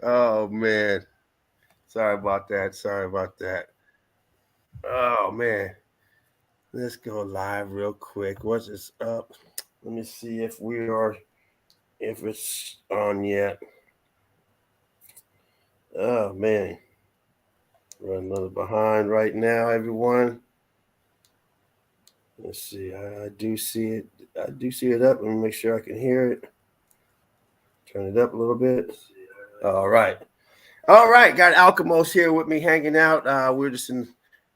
Oh man, sorry about that. Sorry about that. Oh man, let's go live real quick. What's this up? Let me see if it's on yet. Oh man, we're a little behind right now, everyone. Let's see. I do see it. I do see it up. Let me make sure I can hear it. Turn it up a little bit. All right. All right. Got Alchemos here with me hanging out. We're just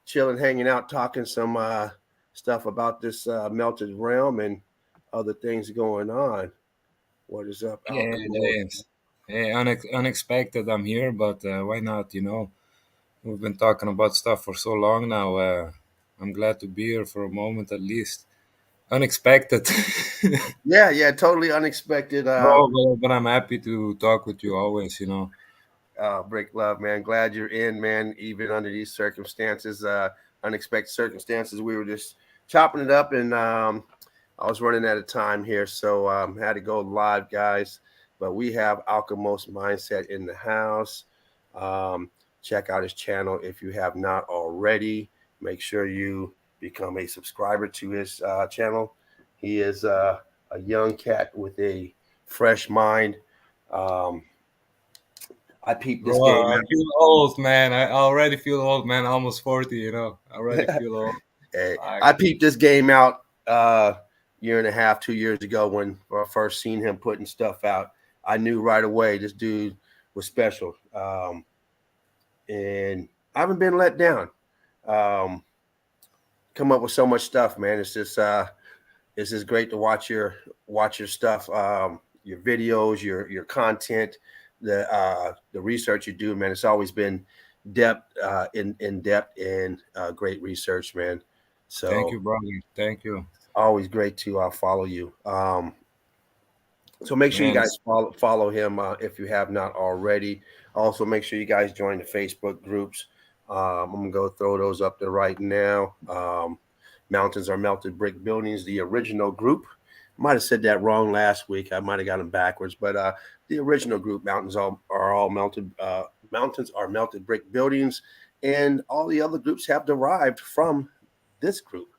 chilling, hanging out, talking some stuff about this melted realm and other things going on. What is up, Yeah, Alchemos? James. Yeah, unexpected. I'm here, but why not? We've been talking about stuff for so long now. I'm glad to be here for a moment at least. Unexpected, Yeah, yeah, totally unexpected. but I'm happy to talk with you always. Break love, man. Glad you're in, man. Even under these circumstances, unexpected circumstances, we were just chopping it up, and I was running out of time here, so had to go live, guys. But we have Alchemos Mindset in the house. Um, Check out his channel if you have not already. Make sure you become a subscriber to his channel. He is a young cat with a fresh mind. Um, I peeped this bro. game I feel old, man. I already feel old, man. Almost 40. I already out. feel old. Hey, Fuck. I peeped this game out year and a half, 2 years ago when I first seen him putting stuff out. I knew right away this dude was special, and I haven't been let down. Um, come up with so much stuff, man. It's just great to watch your stuff, your videos, your content, the research you do, man. It's always been in depth and great research, man. Thank So you, brother. Thank you, always great to follow you. So make sure you man. guys follow him if you have not already. Also, make sure you guys join the Facebook groups. I'm gonna go throw those up there right now. Mountains are melted brick buildings, the original group. Might have said that wrong last week. I might have got them backwards, but the original group, are all melted. Mountains are melted brick buildings, and all the other groups have derived from this group.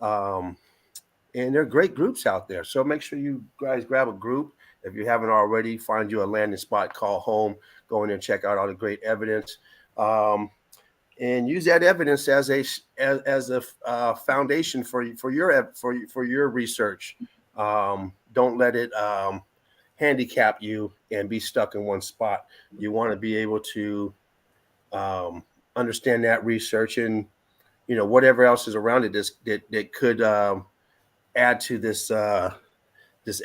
Um, and there are great groups out there. So make sure you guys grab a group. If you haven't already, find you a landing spot, call home, go in and check out all the great evidence, um, and use that evidence as a foundation for your research. Don't let it handicap you and be stuck in one spot. You want to be able to um, understand that research and whatever else is around it that could add to this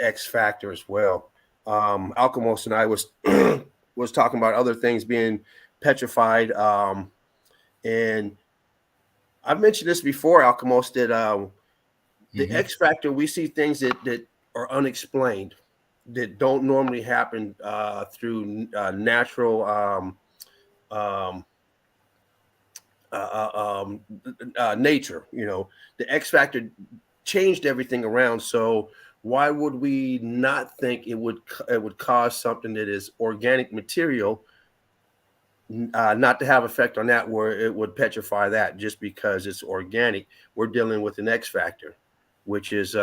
X factor as well. Alchemos and I was was talking about other things being petrified, and I've mentioned this before, Alchemos, that the Hmm. X factor, we see things that are unexplained, that don't normally happen through natural um, uh, um, nature. The X factor changed everything around. So why would we not think it would cause something that is organic material not to have effect on that, where it would petrify that just because it's organic? We're dealing with an X factor, which is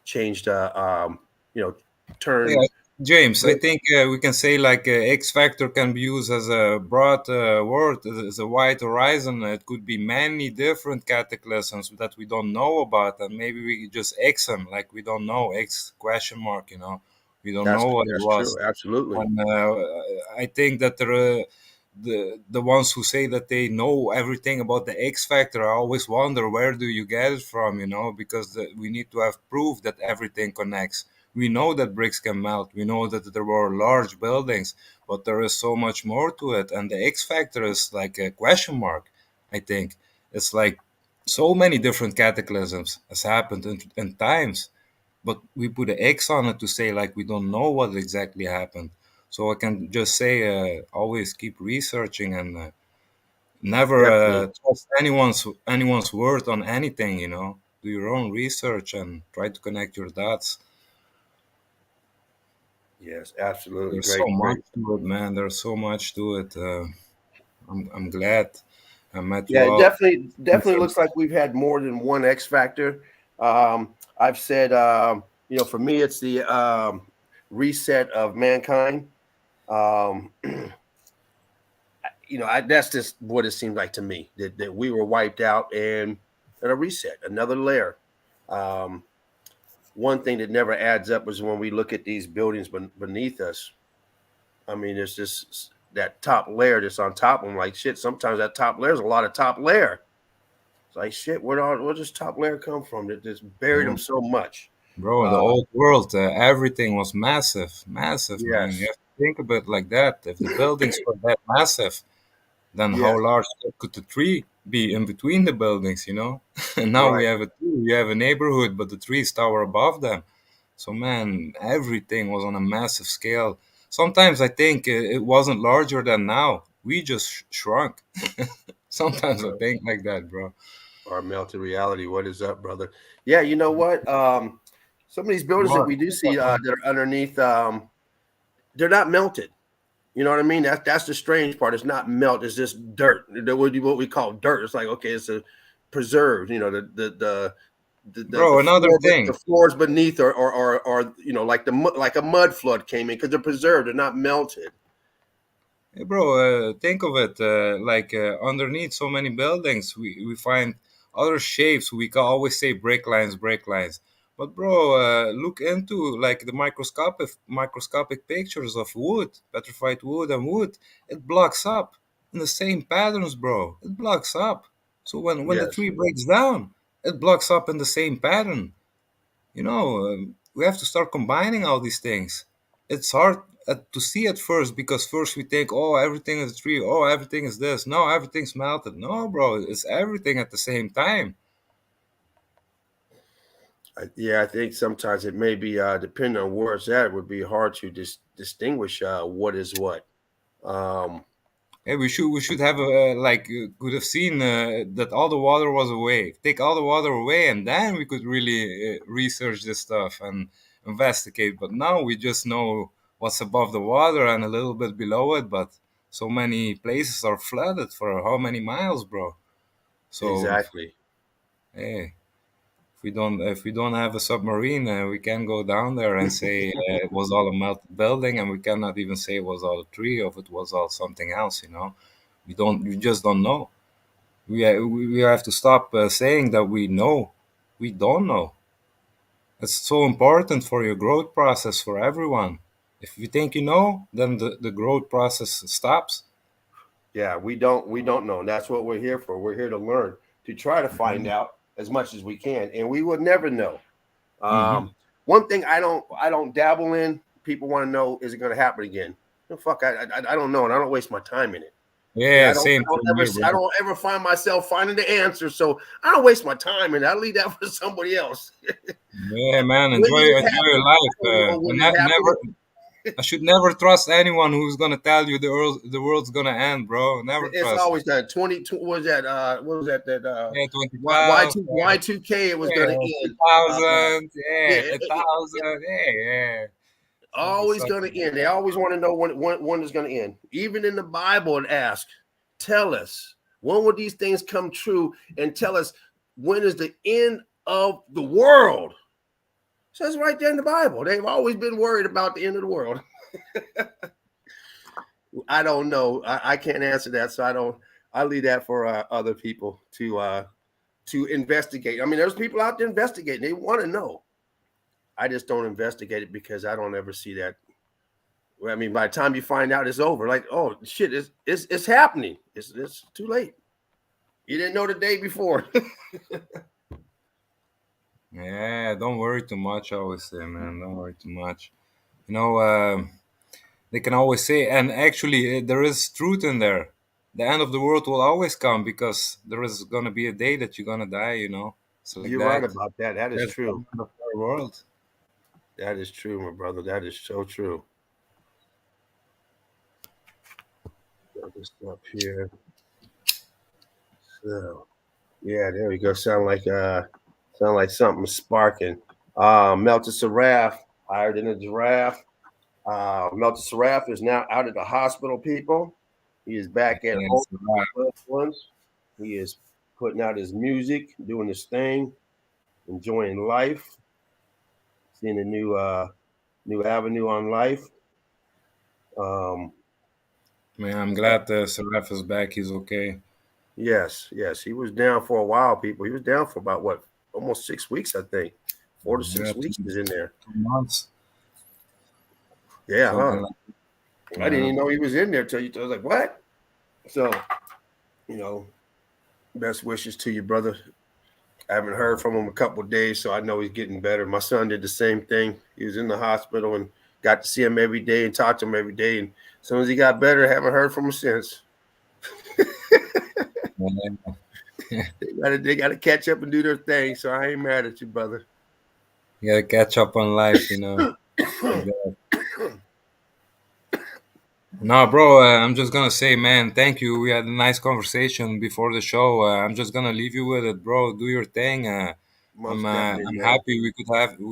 changed, you know, Yeah, turned. James, I think we can say like X factor can be used as a broad word, as a wide horizon. It could be many different cataclysms that we don't know about, and maybe we just X them, like we don't know X question mark. We don't That's know what it that's was. true. Absolutely. And I think that the ones who say that they know everything about the X factor, I always wonder where do you get it from, because we need to have proof that everything connects. We know that bricks can melt. We know that there were large buildings, but there is so much more to it. And the X factor is like a question mark, I think. It's like so many different cataclysms has happened in times, but we put an X on it to say like we don't know what exactly happened. So I can just say always keep researching and never Definitely. trust anyone's word on anything. Do your own research and try to connect your dots. Yes, absolutely. There's so Great, much great. to it, man. There's so much to it. I'm glad I met you Yeah, it all. definitely looks like we've had more than one X factor. I've said, for me, it's the reset of mankind. Um, that's just what it seemed like to me that we were wiped out and a reset, another layer. Um, One thing that never adds up is when we look at these buildings beneath us. I mean, it's just that top layer that's on top of them. Like shit, sometimes that top layer is a lot of top layer. It's like shit. Where does top layer come from? That just buried Yeah. them so much. Bro, in the Uh, old world, everything was massive, massive, man. You yes, have to think of it like that. If the buildings were that massive, then how yes, large could the tree be in between the buildings, you know? And now we right. have a tree, you have a neighborhood, but the trees tower above them. So, man, everything was on a massive scale. Sometimes I think it wasn't larger than now. We just shrunk. Sometimes I Uh, think like that, bro. our melted reality. What is up, brother? Yeah, you know what? Some of these buildings that Mark, we do see that are underneath, they're not melted. You know what I mean? That's the strange part. It's not melt. It's just dirt. What we call dirt. It's like okay, it's a preserved. You know, the bro, another floor, the thing. floors beneath are like like a mud flood came in because they're preserved. They're not melted. Hey, bro, think of it like underneath so many buildings, we find other shapes. We can always say break lines, break lines. But bro, look into like the microscopic pictures of wood, petrified wood and wood. It blocks up in the same patterns, bro. It blocks up. So when the Yes, tree breaks down, it blocks up in the same pattern. We have to start combining all these things. It's hard to see at first because first we think, oh, everything is a tree, oh, everything is this, no, everything's melted. No, bro, it's everything at the same time. yeah. I think sometimes it may be depending on where it's at. It would be hard to distinguish what is what. Um, Hey, we should have could have seen that all the water was away. Take all the water away, and then we could really research this stuff and investigate. But now we just know what's above the water and a little bit below it. But so many places are flooded for how many miles, bro? So exactly. hey, if we don't have a submarine, we can go down there and say it was all a melted building, and we cannot even say it was all a tree or if it was all something else. We just don't know. We have to stop saying that we know. We don't know. It's so important for your growth process for everyone. If you think you know, then the growth process stops. Yeah, we don't know. And that's what we're here for. We're here to learn, to try to find out as much as we can, and we will never know. Hmm. One thing I don't dabble in. People want to know, is it going to happen again? No, fuck, I don't know, and I don't waste my time in it. And Yeah, same thing here, bro. I don't ever find myself finding the answer, so I don't waste my time, and I leave that for somebody else. Yeah, man, When enjoy did it enjoy happen? your I life. don't know when And it never happened. I should never trust anyone who's gonna tell you the world's gonna end, bro. Never It's trust. always that 20. What was that? What was that? That Yeah, Y 2012. two Y2K. It was going to Yeah, end. Uh, 2000. Yeah, yeah, it 1000. Yeah, yeah. It's gonna be always something going to like end. They that. always want to know when it's going to end. Even in the Bible, it asks, "Tell us when will these things come true, and tell us when is the end of the world." It says right there in the Bible. They've always been worried about the end of the world. I don't know. I can't answer that, so I don't. I leave that for other people to investigate. I mean, there's people out there investigating. They want to know. I just don't investigate it because I don't ever see that. Well, I mean, by the time you find out, it's over. Like, oh shit, it's happening. It's too late. You didn't know the day before. Yeah, don't worry too much. I always say, man, don't worry too much. You know, they can always say, and actually, there is truth in there. The end of the world will always come because there is gonna be a day that you're gonna die. It's like You're right that. about that. That is That's the true. end of our world. That is true, my brother. That is so true. Got this up here. So yeah, there we go. Sound like something sparking. Melted Seraph higher than a giraffe. Melton Seraph is now out of the hospital, people. He is back at home Yes, with loved ones. He is putting out his music, doing his thing, enjoying life, seeing a new avenue on life. Um, man, I'm glad Seraph is back. He's okay. yes, yes, he was down for a while, people. He was down for about what, almost 6 weeks, I think. 4 to 6 Yeah, weeks he's in there. 2 months, Yeah, something huh? like. I didn't Yeah, even know he was in there till you. I was like, what? So, you know, best wishes to you, brother. I haven't heard from him a couple of days, so I know he's getting better. My son did the same thing. He was in the hospital and got to see him every day and talk to him every day. And as soon as he got better, I haven't heard from him since. yeah. They gotta catch up and do their thing. So I ain't mad at you, brother. You gotta catch up on life, you know. Like that. No, bro, I'm just gonna say, man, thank you. We had a nice conversation before the show. I'm just gonna leave you with it, bro. Do your thing. Most definitely, I'm man. happy we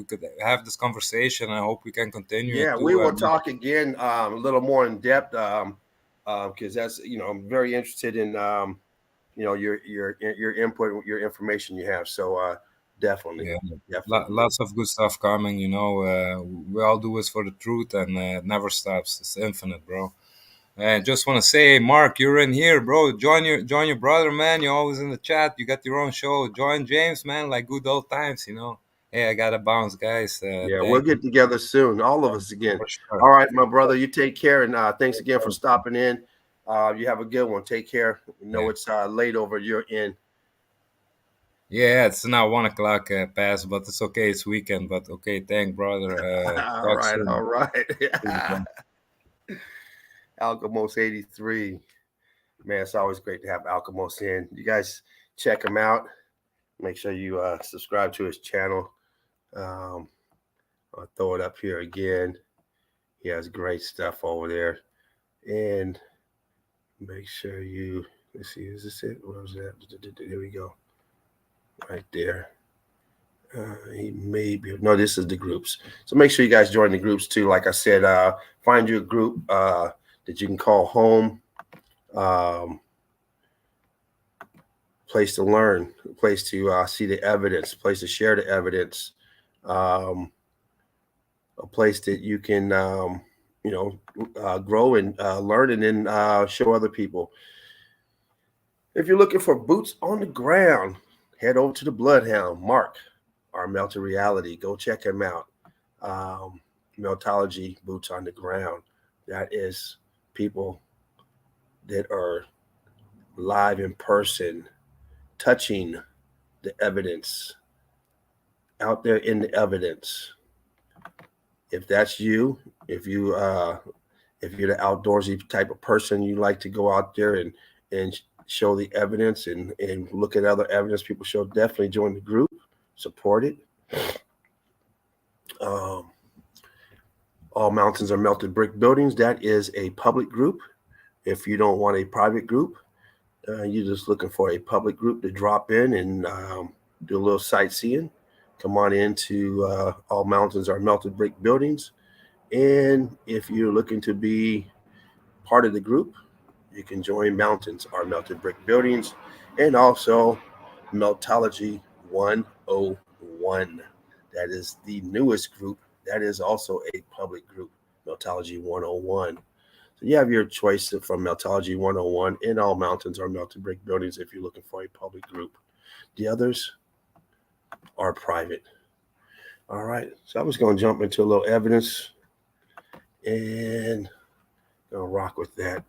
could have this conversation. I hope we can continue it Yeah, we too. will talk again a little more in depth because that's I'm very interested in your input, your information you have. So definitely, Yeah, definitely. lots of good stuff coming. You know, we all do this for the truth, and it never stops. It's infinite, bro. I just want to say, Mark, you're in here, bro. Join your brother, man. You're always in the chat. You got your own show. Join James, man, like good old times, you know. Hey, I gotta bounce, guys. Yeah, we'll Thank you get together soon, all of us again. for sure. All right, my brother, you take care, and thanks again for stopping in. You have a good one. Take care. You know Yeah, it's late over your end. yeah. It's now 1 o'clock past, but it's okay. It's weekend, but okay. Thank, brother. All Talk right, all soon. right. Alchemos 83. Man, it's always great to have Alchemos in. You guys check him out. Make sure you subscribe to his channel. Um, I'll throw it up here again. He has great stuff over there. And make sure you, let's see, is this it? Where was that? There we go. Right there. He may be, no, this is the groups. So make sure you guys join the groups too. Like I said, find your group that you can call home. Um, Place to learn, place to see the evidence, place to share the evidence, um, a place that you can, grow and learn and then show other people. If you're looking for boots on the ground, head over to the Bloodhound, Mark, our Melted Reality. Go check him out. Um, Meltology, boots on the ground. That is people that are live in person, touching the evidence, out there in the evidence. If that's you, if you if you're the outdoorsy type of person, you like to go out there and show the evidence and look at other evidence people show, definitely join the group, support it. Um, all mountains are melted brick buildings. That is a public group. If you don't want a private group, you're just looking for a public group to drop in and do a little sightseeing. Come on into all mountains are melted brick buildings. And if you're looking to be part of the group, you can join Mountains Are Melted Brick Buildings and also Meltology 101. That is the newest group. That is also a public group, Meltology 101. So you have your choice from Meltology 101 and All Mountains Are Melted Brick Buildings if you're looking for a public group. The others are private. All right. So I was going to jump into a little evidence and gonna rock with that.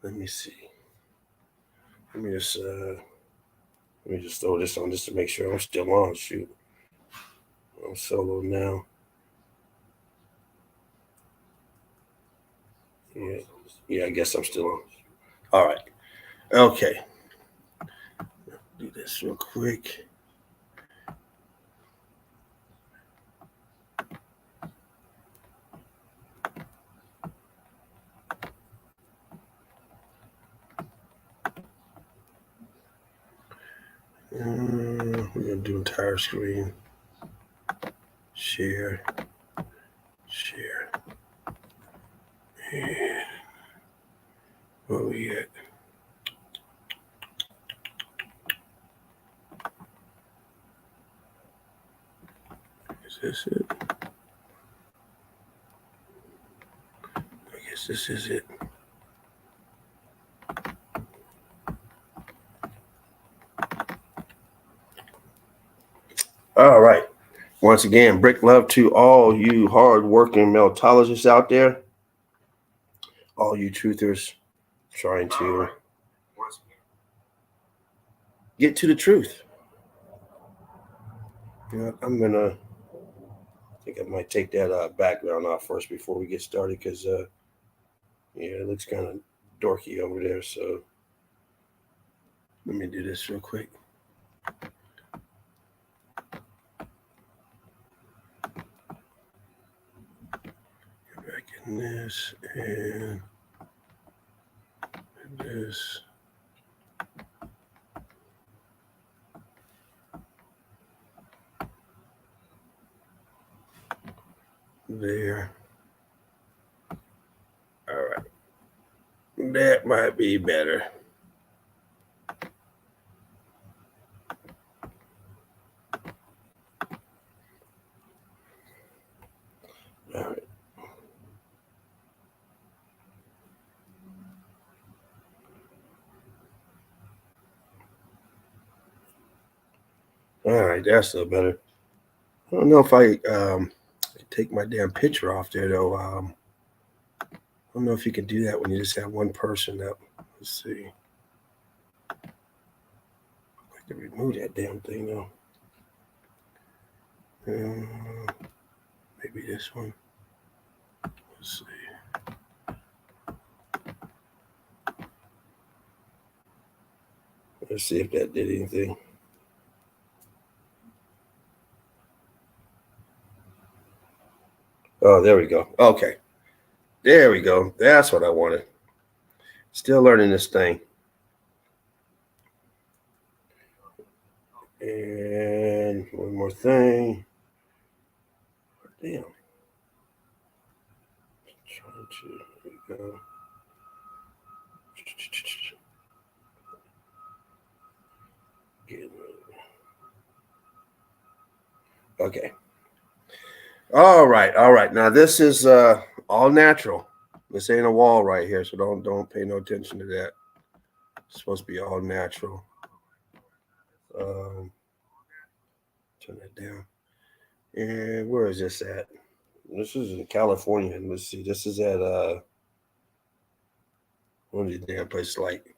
Let me see. Let me just uh let me just throw this on just to make sure I'm still on. Shoot. I'm solo now. Yeah. Yeah, I guess I'm still on. All right. Okay. Do this real quick. We're gonna do entire screen. Share. Share. Where we at? Is this it? I guess this is it. All right. Once again, brick love to all you hard-working meltologists out there, all you truthers trying to get to the truth. You know, I think I might take that background off first before we get started because, yeah, it looks kind of dorky over there. So let me do this real quick. Get back in this and this. There. All right. That might be better. All right. All right, that's a little better. I don't know if I take my damn picture off there though. I don't know if you can do that when you just have one person up. Let's see. I can remove that damn thing though. Maybe this one. Let's see. Let's see if that did anything. Oh, there we go. Okay. There we go. That's what I wanted. Still learning this thing. And one more thing. Damn. Trying to. There we go. Okay. All right. All right. Now this is all natural. This ain't a wall right here, so don't pay no attention to that. It's supposed to be all natural. Turn that down. And where is this at? This is in California. Let's see. This is at one of these damn places like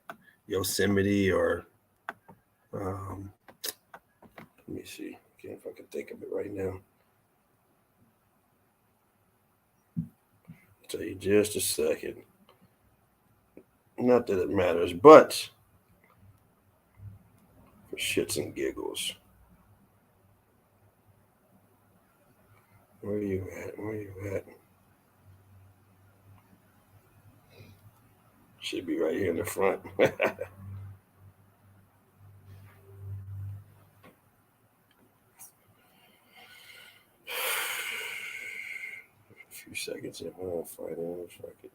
Yosemite or let me see. Okay, if I can think of it right now. I'll tell you just a second. Not that it matters, but for shits and giggles. Where are you at? Where are you at? Should be right here in the front. A few seconds if I don't find it. Fuck it.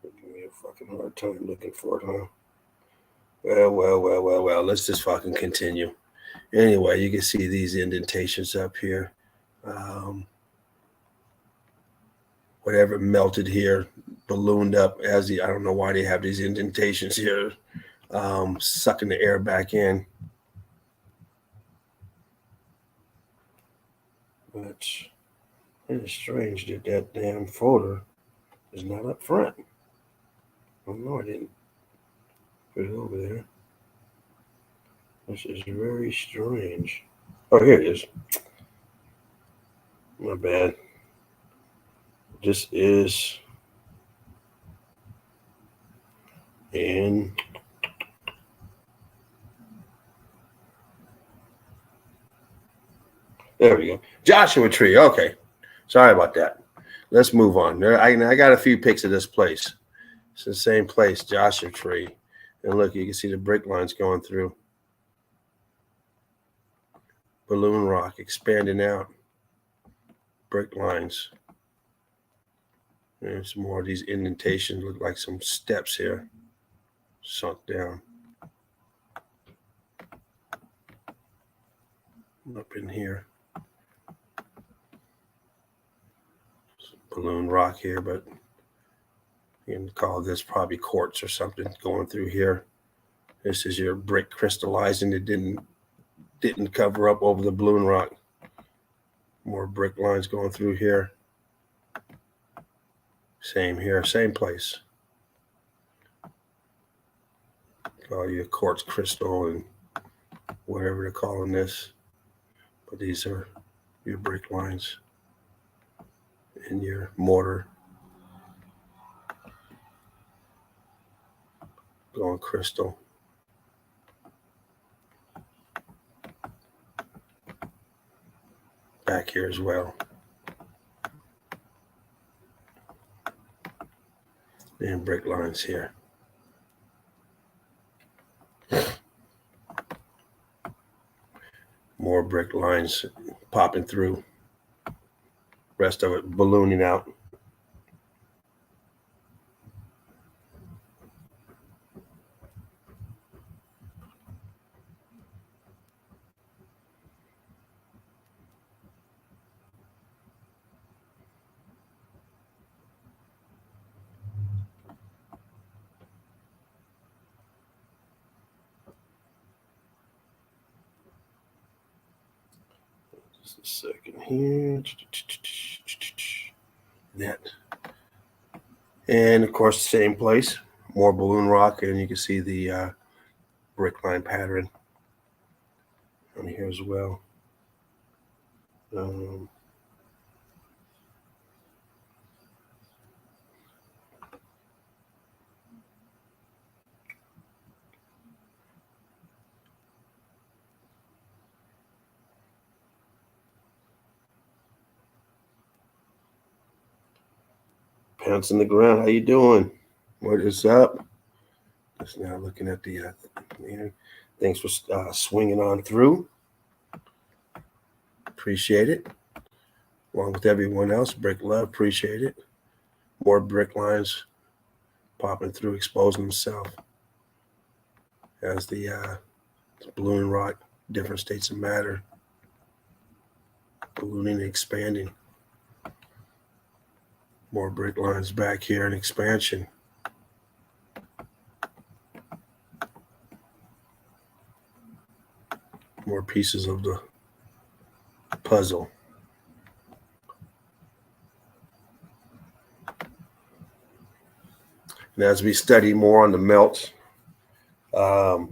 Give me a fucking hard time looking for it, huh? Well. Let's just fucking continue. Anyway, you can see these indentations up here. Whatever melted here, ballooned up as I don't know why they have these indentations here, sucking the air back in. But it is strange that that damn folder is not up front. Oh no, I didn't put it over there. This is very strange. Oh, here it is. My bad. This is in there we go. Joshua Tree. Okay. Sorry about that. Let's move on. I got a few pics of this place. It's the same place, Joshua Tree. And look, you can see the brick lines going through. Balloon rock expanding out. brick lines. And some more of these indentations look like some steps here, sunk down. Up in here. Some balloon rock here, but you can call this probably quartz or something going through here. This is your brick crystallizing. It didn't cover up over the balloon rock. More brick lines going through here. Same here, same place. Call you quartz crystal and whatever they're calling this. But these are your brick lines in your mortar. Going crystal. Back here as well. And brick lines here. More brick lines popping through. Rest of it ballooning out. Just a second here. That. And of course, the same place. More balloon rock, and you can see the brick line pattern on here as well. Pants in the ground. How you doing? What is up? Just now looking at the thanks for swinging on through. Appreciate it. Along with everyone else, Brick Love, appreciate it. More brick lines popping through, exposing themselves as the balloon rock, different states of matter, ballooning and expanding. More brick lines back here in expansion. More pieces of the puzzle. And as we study more on the melts, I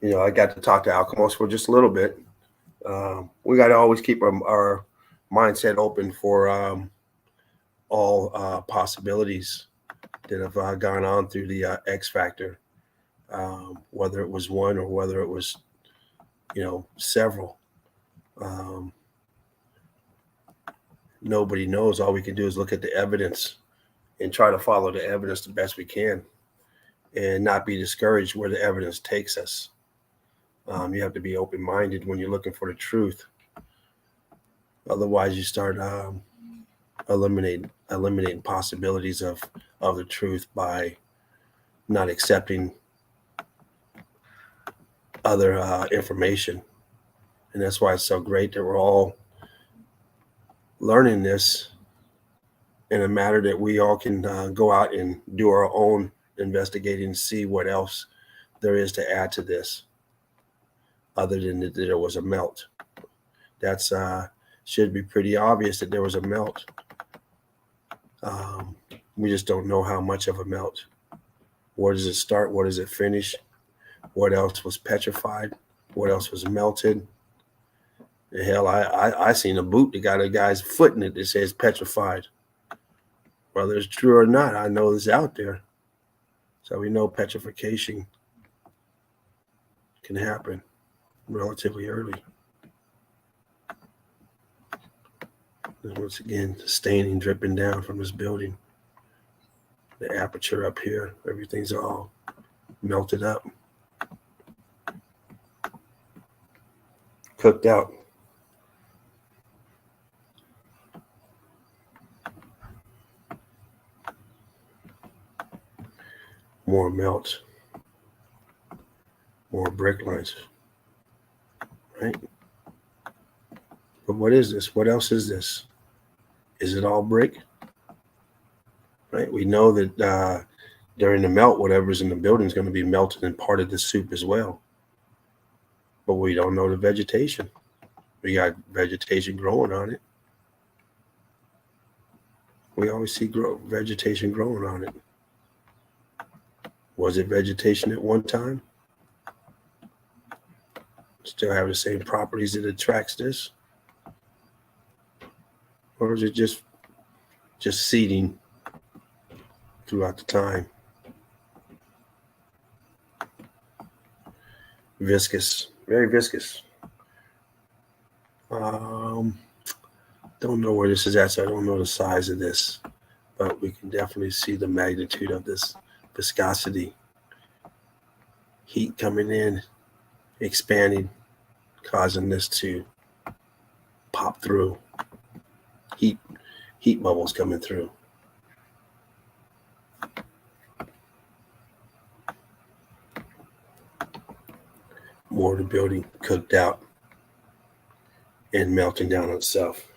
got to talk to Alchemos for just a little bit. We got to always keep our mindset open for all possibilities that have gone on through the X Factor, whether it was one or whether it was, several. Nobody knows. All we can do is look at the evidence and try to follow the evidence the best we can and not be discouraged where the evidence takes us. You have to be open-minded when you're looking for the truth. Otherwise, you start eliminating possibilities of the truth by not accepting other information. And that's why it's so great that we're all learning this in a matter that we all can go out and do our own investigating and see what else there is to add to this other than that there was a melt. That's should be pretty obvious that there was a melt. We just don't know how much of a melt. Where does it start? Where does it finish? What else was petrified? What else was melted? Hell, I seen a boot that got a guy's foot in it that says petrified. Whether it's true or not, I know it's out there. So we know petrification can happen relatively early. And once again, staining dripping down from this building. The aperture up here, everything's all melted up. Cooked out. More melt. More brick lines. Right? But what is this? What else is this? Is it all brick? Right? We know that during the melt, whatever's in the building is going to be melted and part of the soup as well. But we don't know the vegetation. We got vegetation growing on it. We always see vegetation growing on it. Was it vegetation at one time? Still have the same properties that attracts this? Or is it just seeding throughout the time? Viscous, very viscous. Don't know where this is at, so I don't know the size of this, but we can definitely see the magnitude of this viscosity. Heat coming in, expanding, causing this to pop through. Heat bubbles coming through. More of the building cooked out and melting down on itself.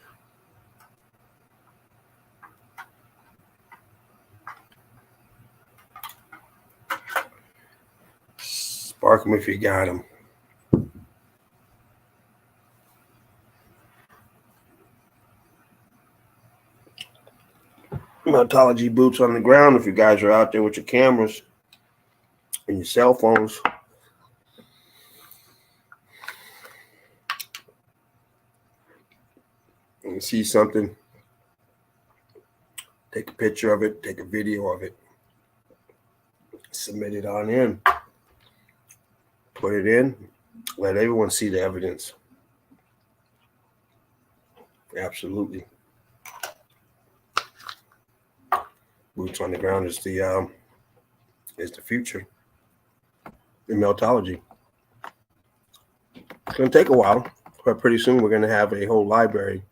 Spark them if you got them. Meltology boots on the ground if you guys are out there with your cameras and your cell phones. And you see something, take a picture of it, take a video of it, submit it on in, put it in, let everyone see the evidence. Absolutely. Boots on the ground is the future in meltology. It's going to take a while, but pretty soon we're going to have a whole library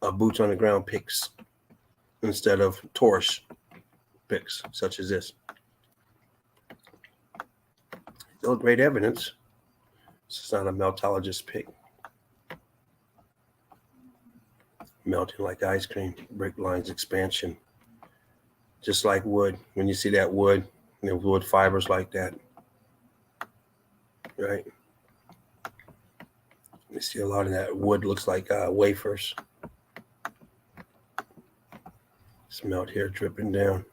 of boots on the ground pics instead of torch pics such as this. Still great evidence. This is not a meltologist pic. Melting like ice cream, brick lines expansion. Just like wood. When you see that wood, wood fibers like that, right? You see a lot of that wood looks like wafers. Smelt here dripping down,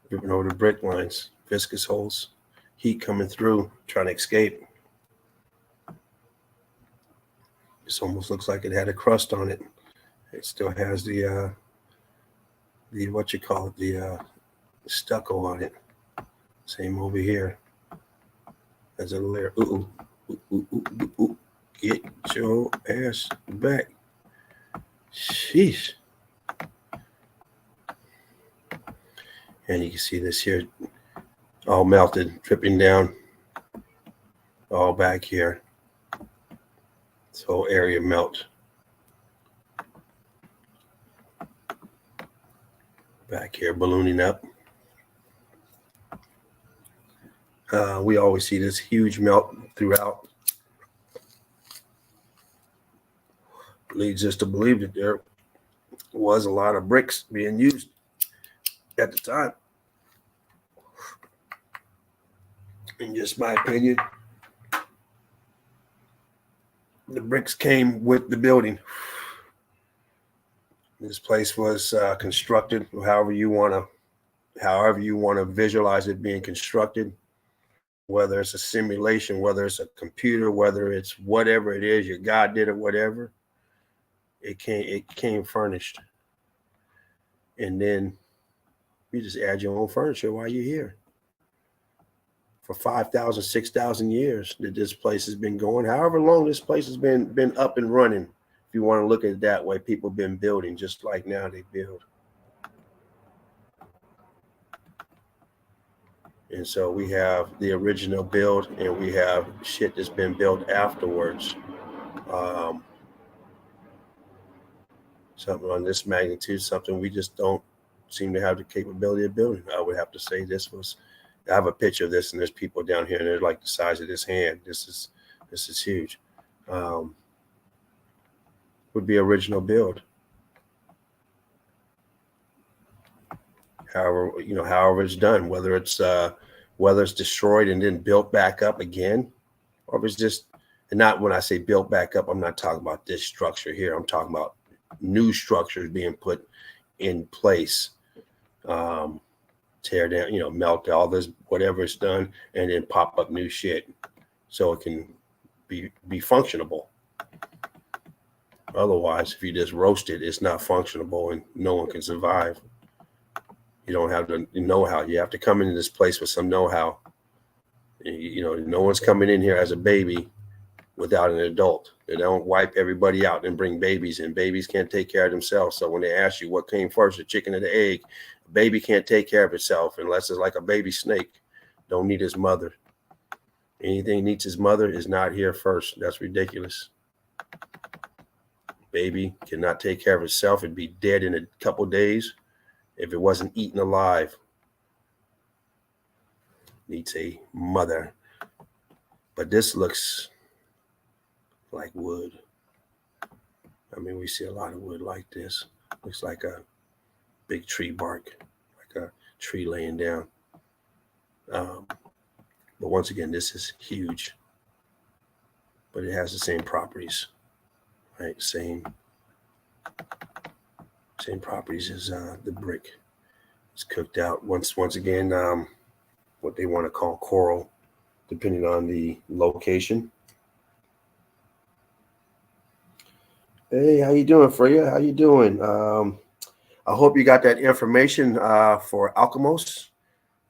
dripping over the brick lines, viscous holes, heat coming through, trying to escape. This almost looks like it had a crust on it. It still has the what you call it, the stucco on it. Same over here. There's a layer. Ooh, ooh, ooh, ooh, ooh, ooh. Get your ass back. Sheesh. And you can see this here all melted, dripping down, all back here. This whole area melt. Back here ballooning up. We always see this huge melt throughout. Leads us to believe that there was a lot of bricks being used at the time. In just my opinion, the bricks came with the building. This place was constructed however you want to visualize it being constructed, whether it's a simulation, whether it's a computer, whether it's whatever it is, your God did it, whatever. It came furnished. And then you just add your own furniture while you're here. For 5,000, 6,000 years that this place has been going, however long this place has been up and running. If you want to look at it that way, people have been building just like now they build. And so we have the original build and we have shit that's been built afterwards. Something on this magnitude, something we just don't seem to have the capability of building. I would have to say this was. I have a picture of this, and there's people down here, and they're like the size of this hand. This is huge. Would be original build. However it's done, whether it's destroyed and then built back up again, or if it's just, and not when I say built back up, I'm not talking about this structure here. I'm talking about new structures being put in place. Tear down, melt all this, whatever it's done, and then pop up new shit so it can be functionable. Otherwise, if you just roast it, it's not functionable and no one can survive. You don't have the know-how. You have to come into this place with some know-how. No one's coming in here as a baby without an adult. They don't wipe everybody out and bring babies in. Babies can't take care of themselves. So when they ask you what came first, the chicken or the egg, a baby can't take care of itself unless it's like a baby snake. Don't need his mother. Anything needs his mother is not here first. That's ridiculous. Baby cannot take care of itself. It'd be dead in a couple days if it wasn't eaten alive. Needs a mother. But this looks like wood. I mean, we see a lot of wood like this. Looks like a big tree bark, like a tree laying down. But once again, this is huge. But it has the same properties, right? Same properties as the brick. It's cooked out. Once again, what they want to call coral, depending on the location. Hey, how you doing, Freya? How you doing? I hope you got that information for Alchemos,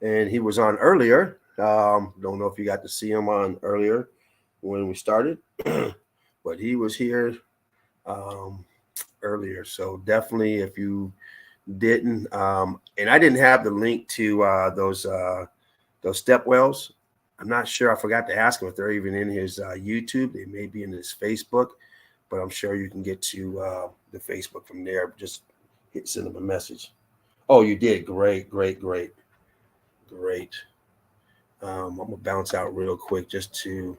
and he was on earlier. Don't know if you got to see him on earlier when we started, but he was here earlier. So definitely, if you didn't, and I didn't have the link to those step wells. I'm not sure. I forgot to ask him if they're even in his YouTube. They may be in his Facebook, but I'm sure you can get to the Facebook from there. Just send him a message. Oh, you did. Great. I'm gonna bounce out real quick just to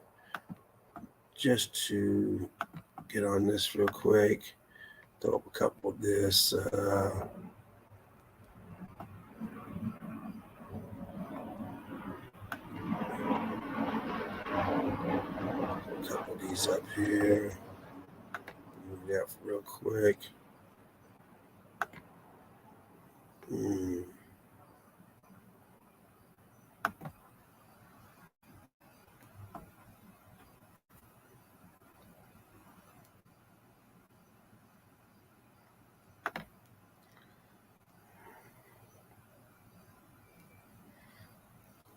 get on this real quick. Throw up a couple of this. A couple of these up here. Move that real quick.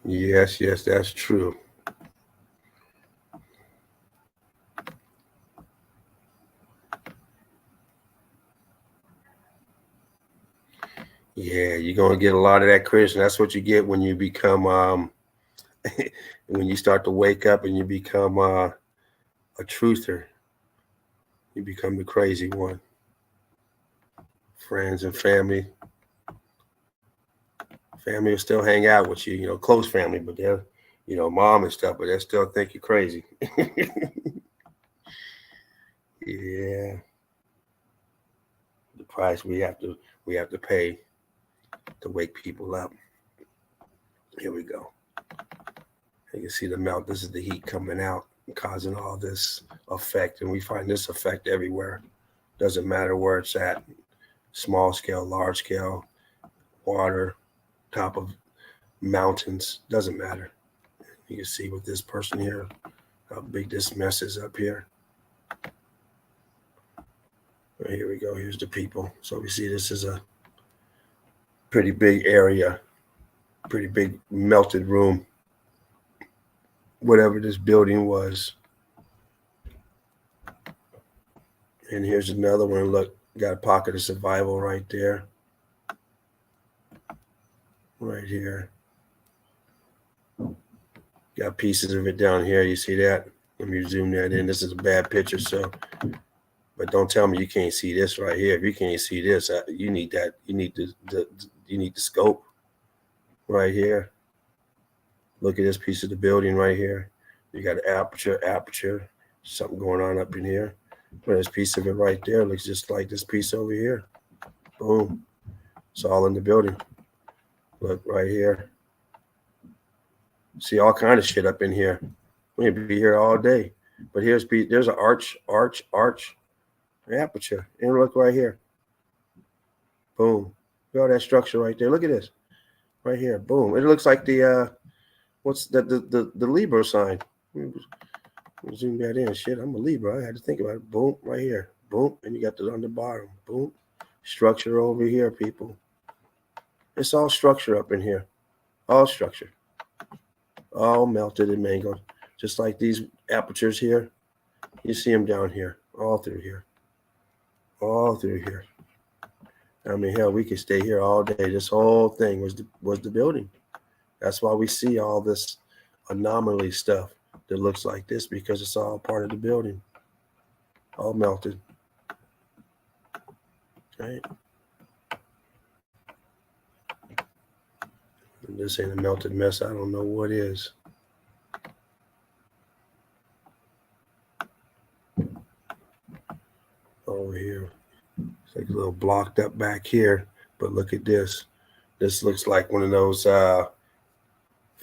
Yes, that's true. Yeah, you're gonna get a lot of that, Christian. That's what you get when you become when you start to wake up and you become a truther. You become the crazy one. Friends and family will still hang out with you, close family, but they'll, mom and stuff, but they'll still think you're crazy. Yeah. The price we have to pay to wake people up. Here we go. You can see the melt. This is the heat coming out and causing all this effect. And we find this effect everywhere. Doesn't matter where it's at. Small scale, large scale, water, top of mountains. Doesn't matter. You can see with this person here, how big this mess is up here. Right, here we go. Here's the people. So we see this is a pretty big area, pretty big melted room, whatever this building was. And here's another one. Look, got a pocket of survival right there. Right here. Got pieces of it down here. You see that? Let me zoom that in. This is a bad picture, so. But don't tell me you can't see this right here. If you can't see this, you need that. You need the you need the scope right here. Look at this piece of the building right here. You got aperture, something going on up in here. But this piece of it right there looks just like this piece over here. Boom. It's all in the building. Look right here. See all kind of shit up in here. We'd be here all day. But there's an arch, aperture. And look right here. Boom. Look at all that structure right there. Look at this. Right here. Boom. It looks like what's the Libra sign. Zoom that in. Shit, I'm a Libra. I had to think about it. Boom, right here. Boom. And you got the on the bottom. Boom. Structure over here, people. It's all structure up in here. All structure. All melted and mangled. Just like these apertures here. You see them down here. All through here. All through here. I mean, hell, we could stay here all day. This whole thing was the building. That's why we see all this anomaly stuff that looks like this, because it's all part of the building. All melted. Right? And this ain't a melted mess. I don't know what is. Over here. It's like a little blocked up back here. But look at this. This looks like one of those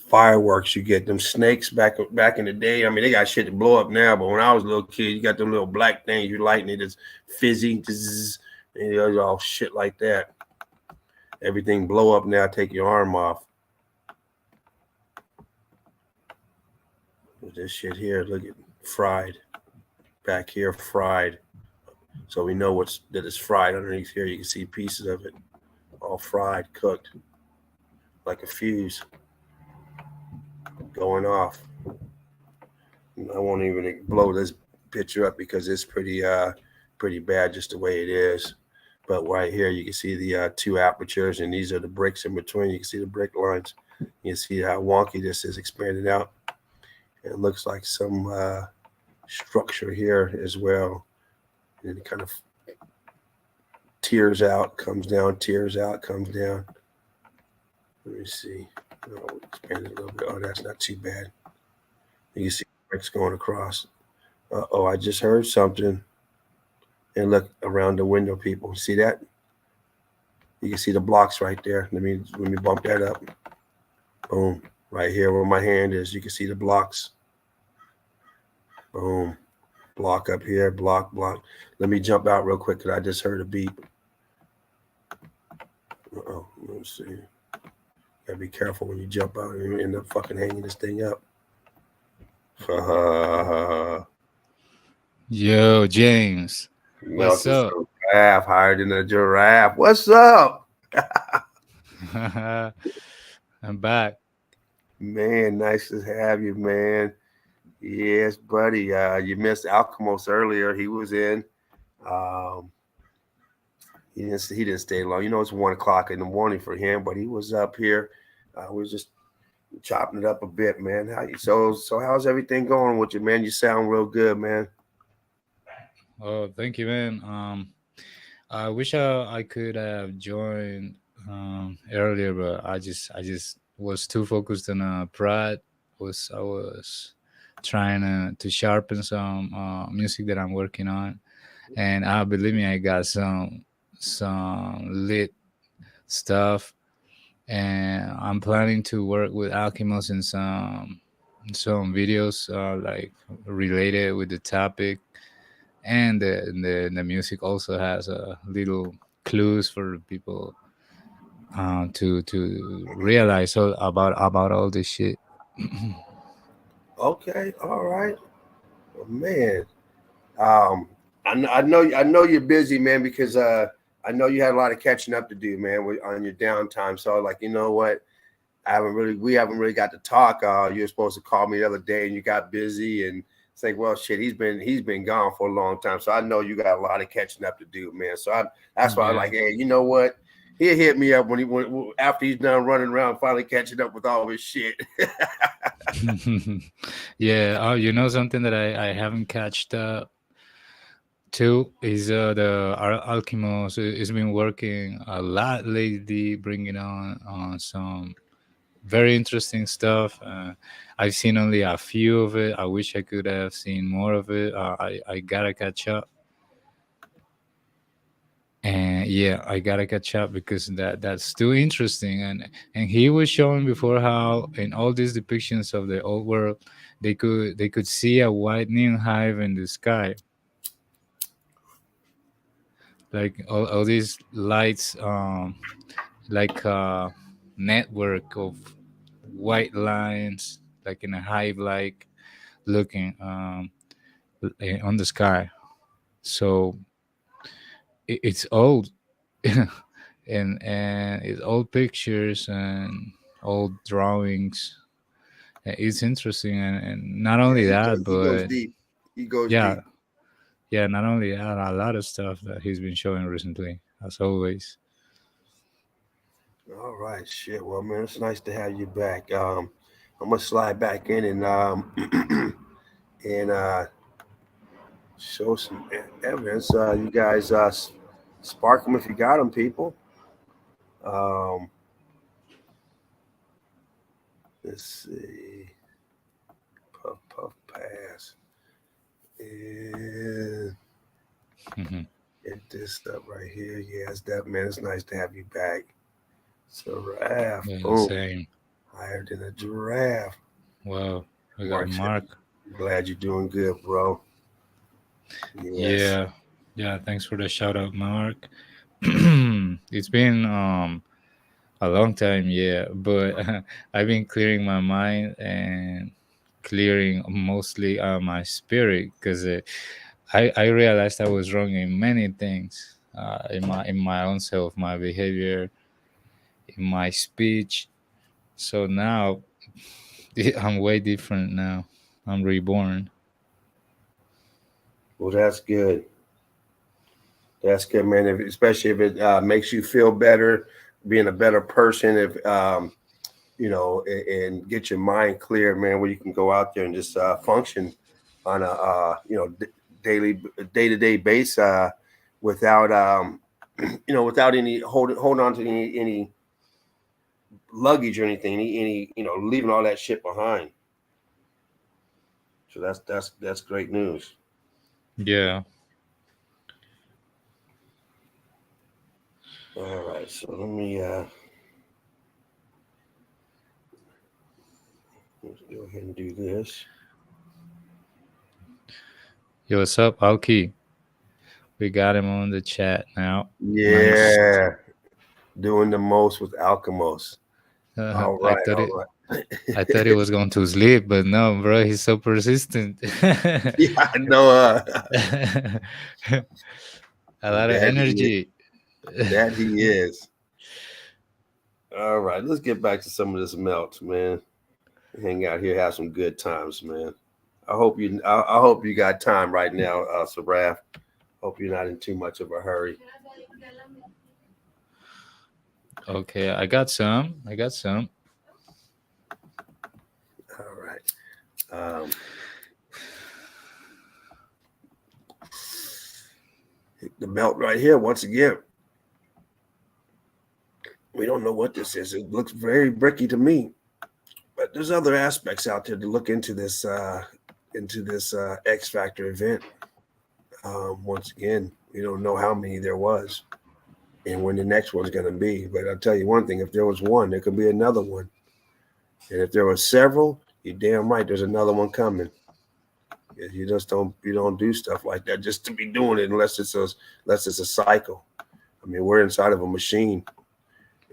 fireworks you get, them snakes back in the day. I mean, they got shit to blow up now, but when I was a little kid, you got them little black things you lighting it, it's fizzy, and all shit like that. Everything blow up now, take your arm off. This shit here, look at fried. Back here, fried. So we know that it's fried underneath here. You can see pieces of it, all fried, cooked, like a fuse going off. I won't even blow this picture up because it's pretty bad just the way it is. But right here you can see the two apertures, and these are the bricks in between. You can see the brick lines. You can see how wonky this is expanded out. It looks like some structure here as well. And it kind of tears out, comes down, tears out, comes down. Let me see. Oh, expand it a little bit. Oh, that's not too bad. You can see bricks going across. Oh, I just heard something. And look around the window, people. See that? You can see the blocks right there. Let me bump that up. Boom. Right here where my hand is, you can see the blocks. Boom. Block up here, block. Let me jump out real quick because I just heard a beep. Uh-oh, let's see. Gotta be careful when you jump out and you end up fucking hanging this thing up. Yo, James. What's Melted up? giraffe, higher than a giraffe. What's up? I'm back. Man, nice to have you, man. Yes, buddy. You missed Alchemos earlier. He was in. He didn't stay long. You know, it's 1:00 in the morning for him, but he was up here. We was just chopping it up a bit, man. So how's everything going with you, man? You sound real good, man. Oh, thank you, man. I wish I could have joined earlier, but I just was too focused on pride. I was trying to sharpen some music that I'm working on, and believe me, I got some lit stuff, and I'm planning to work with Alchemist in some videos like related with the topic, and the music also has a little clues for people to realize about all this shit. Okay, all right. Well, man. Um, I know you're busy, man, because I know you had a lot of catching up to do, man, on your downtime. So like, you know what? We haven't really got to talk. You were supposed to call me the other day, and you got busy, and it's like, well, shit, he's been gone for a long time. So I know you got a lot of catching up to do, man. So that's why I'm Yeah. like, hey, you know what? He'll hit me up when after he's done running around, finally catching up with all his shit. Yeah. Oh, you know something that I haven't catched up Two is the Alchemist has been working a lot lately, bringing on some very interesting stuff. I've seen only a few of it. I wish I could have seen more of it. I gotta catch up. And yeah, I gotta catch up because that's too interesting. And he was showing before how in all these depictions of the old world, they could see a white neon hive in the sky, like all these lights, like a network of white lines, like in a hive, like looking on the sky. So it's old. And it's old pictures and old drawings. It's interesting, and not Yeah, only that, he goes but deep. He goes yeah, deep. yeah, not only that, a lot of stuff that he's been showing recently, as always. All right, shit. Well, man, it's nice to have you back. I'm gonna slide back in and and show some evidence. You guys spark them if you got them, people. Um, let's see. Puff puff pass. And Mhm. get this up right here. Yes, that man. It's nice to have you back. Giraffe. Yeah, Boom. same. Higher than a giraffe. Wow, I got Mark said, Mark. glad you're doing good, bro. Yes. Yeah, yeah. Thanks for the shout out, Mark. It's been a long time, yeah, but I've been clearing my mind and clearing mostly my spirit because I realized I was wrong in many things, in my own self, my behavior, in my speech. So now I'm way different now. I'm reborn. Well, that's good. That's good, man. Especially if it makes you feel better, being a better person. If and get your mind clear, man, where you can go out there and just function on a daily, day to day basis without without any hold on to any luggage or anything, any leaving all that shit behind. So that's great news. Yeah. All right, so let's go ahead and do this. Yo, what's up, Alki? We got him on the chat now. Nice. Yeah, doing the most with Alchemos. All I right, thought all it. right. I thought he was going to sleep, but no, bro, he's so persistent. Yeah, I know. A lot of That he energy. that he is. All right, let's get back to some of this melt, man. Hang out here, have some good times, man. I hope you got time right now, Sabraf. Hope you're not in too much of a hurry. Okay, I got some. I got some. All right. The melt right here, once again, we don't know what this is. It looks very bricky to me, but there's other aspects out there to look into this X Factor event. Once again, we don't know how many there was and when the next one's going to be. But I'll tell you one thing: if there was one, there could be another one, and if there were several, you're damn right. There's another one coming. You just don't do stuff like that just to be doing it unless it's a cycle. I mean, we're inside of a machine,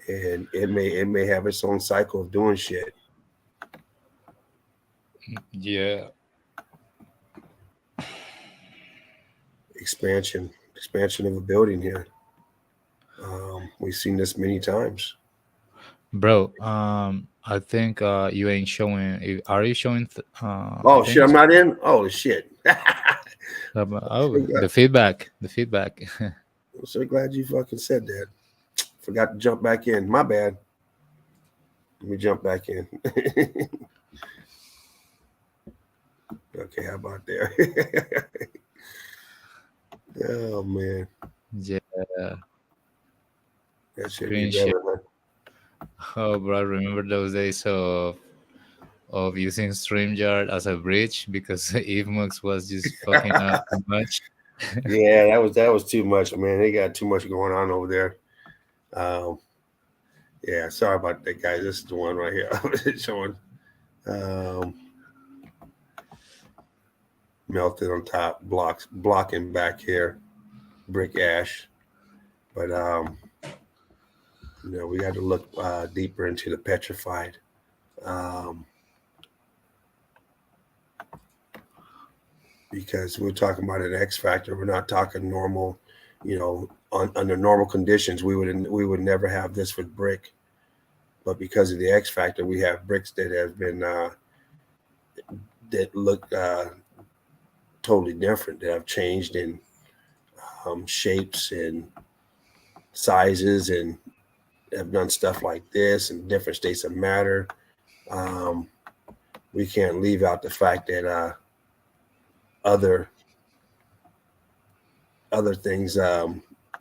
and it may have its own cycle of doing shit. Yeah. Expansion of a building here. We've seen this many times. Bro, I think you ain't showing. Are you showing Oh shit, I'm things? not in. Oh shit. Oh, the feedback. The feedback. I'm so glad you fucking said that. Forgot to jump back in. My bad. Let me jump back in. Okay, how about there? Oh man, Yeah, that should be screen share. better. Man. Oh, bro, I remember those days of using StreamYard as a bridge because Evmux was just fucking up too much. Yeah, that was too much, man. They got too much going on over there. Um, yeah, sorry about that, guys. This is the one right here. I was showing um, melted on top, blocking back here, brick ash. But we got to look deeper into the petrified. Um, because we're talking about an X factor. We're not talking normal, under normal conditions, we would never have this with brick. But because of the X factor, we have bricks that have been that look totally different. That have changed in shapes and sizes, and have done stuff like this in different states of matter. Um, we can't leave out the fact that other other things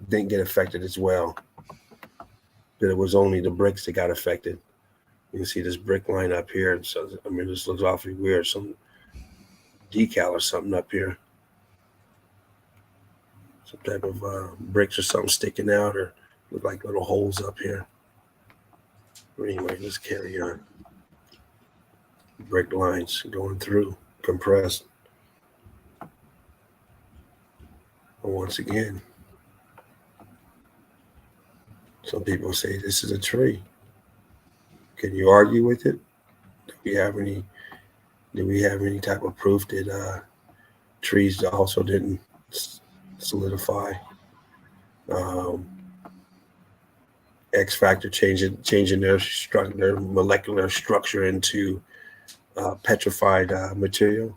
didn't get affected as well. That it was only the bricks that got affected. You can see this brick line up here. So I mean, this looks awfully weird. Some decal or something up here. Some type of bricks or something sticking out, or look like little holes up here. But anyway, let's carry on. Brick lines going through, compressed. And once again, some people say this is a tree. Can you argue with it? Do we have any? Do we have any type of proof that trees also didn't solidify? Um, X factor changing their molecular structure into petrified material.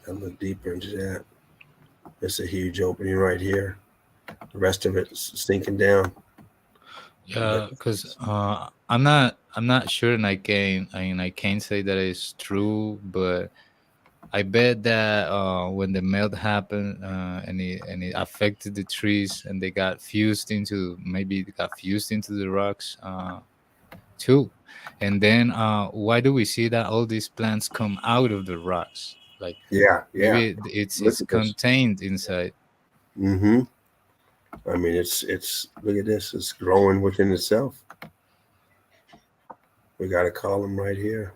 I'll look deeper into that. It's a huge opening right here. The rest of it's sinking down. But Yeah, because I'm not sure, and I can't say that it's true, but I bet that when the melt happened, and it affected the trees, and they got fused into, maybe they got fused into the rocks too. And then why do we see that all these plants come out of the rocks? Like yeah, maybe it's look at this. contained inside. Mm-hmm. I mean, it's look at this. It's growing within itself. We got a column right here.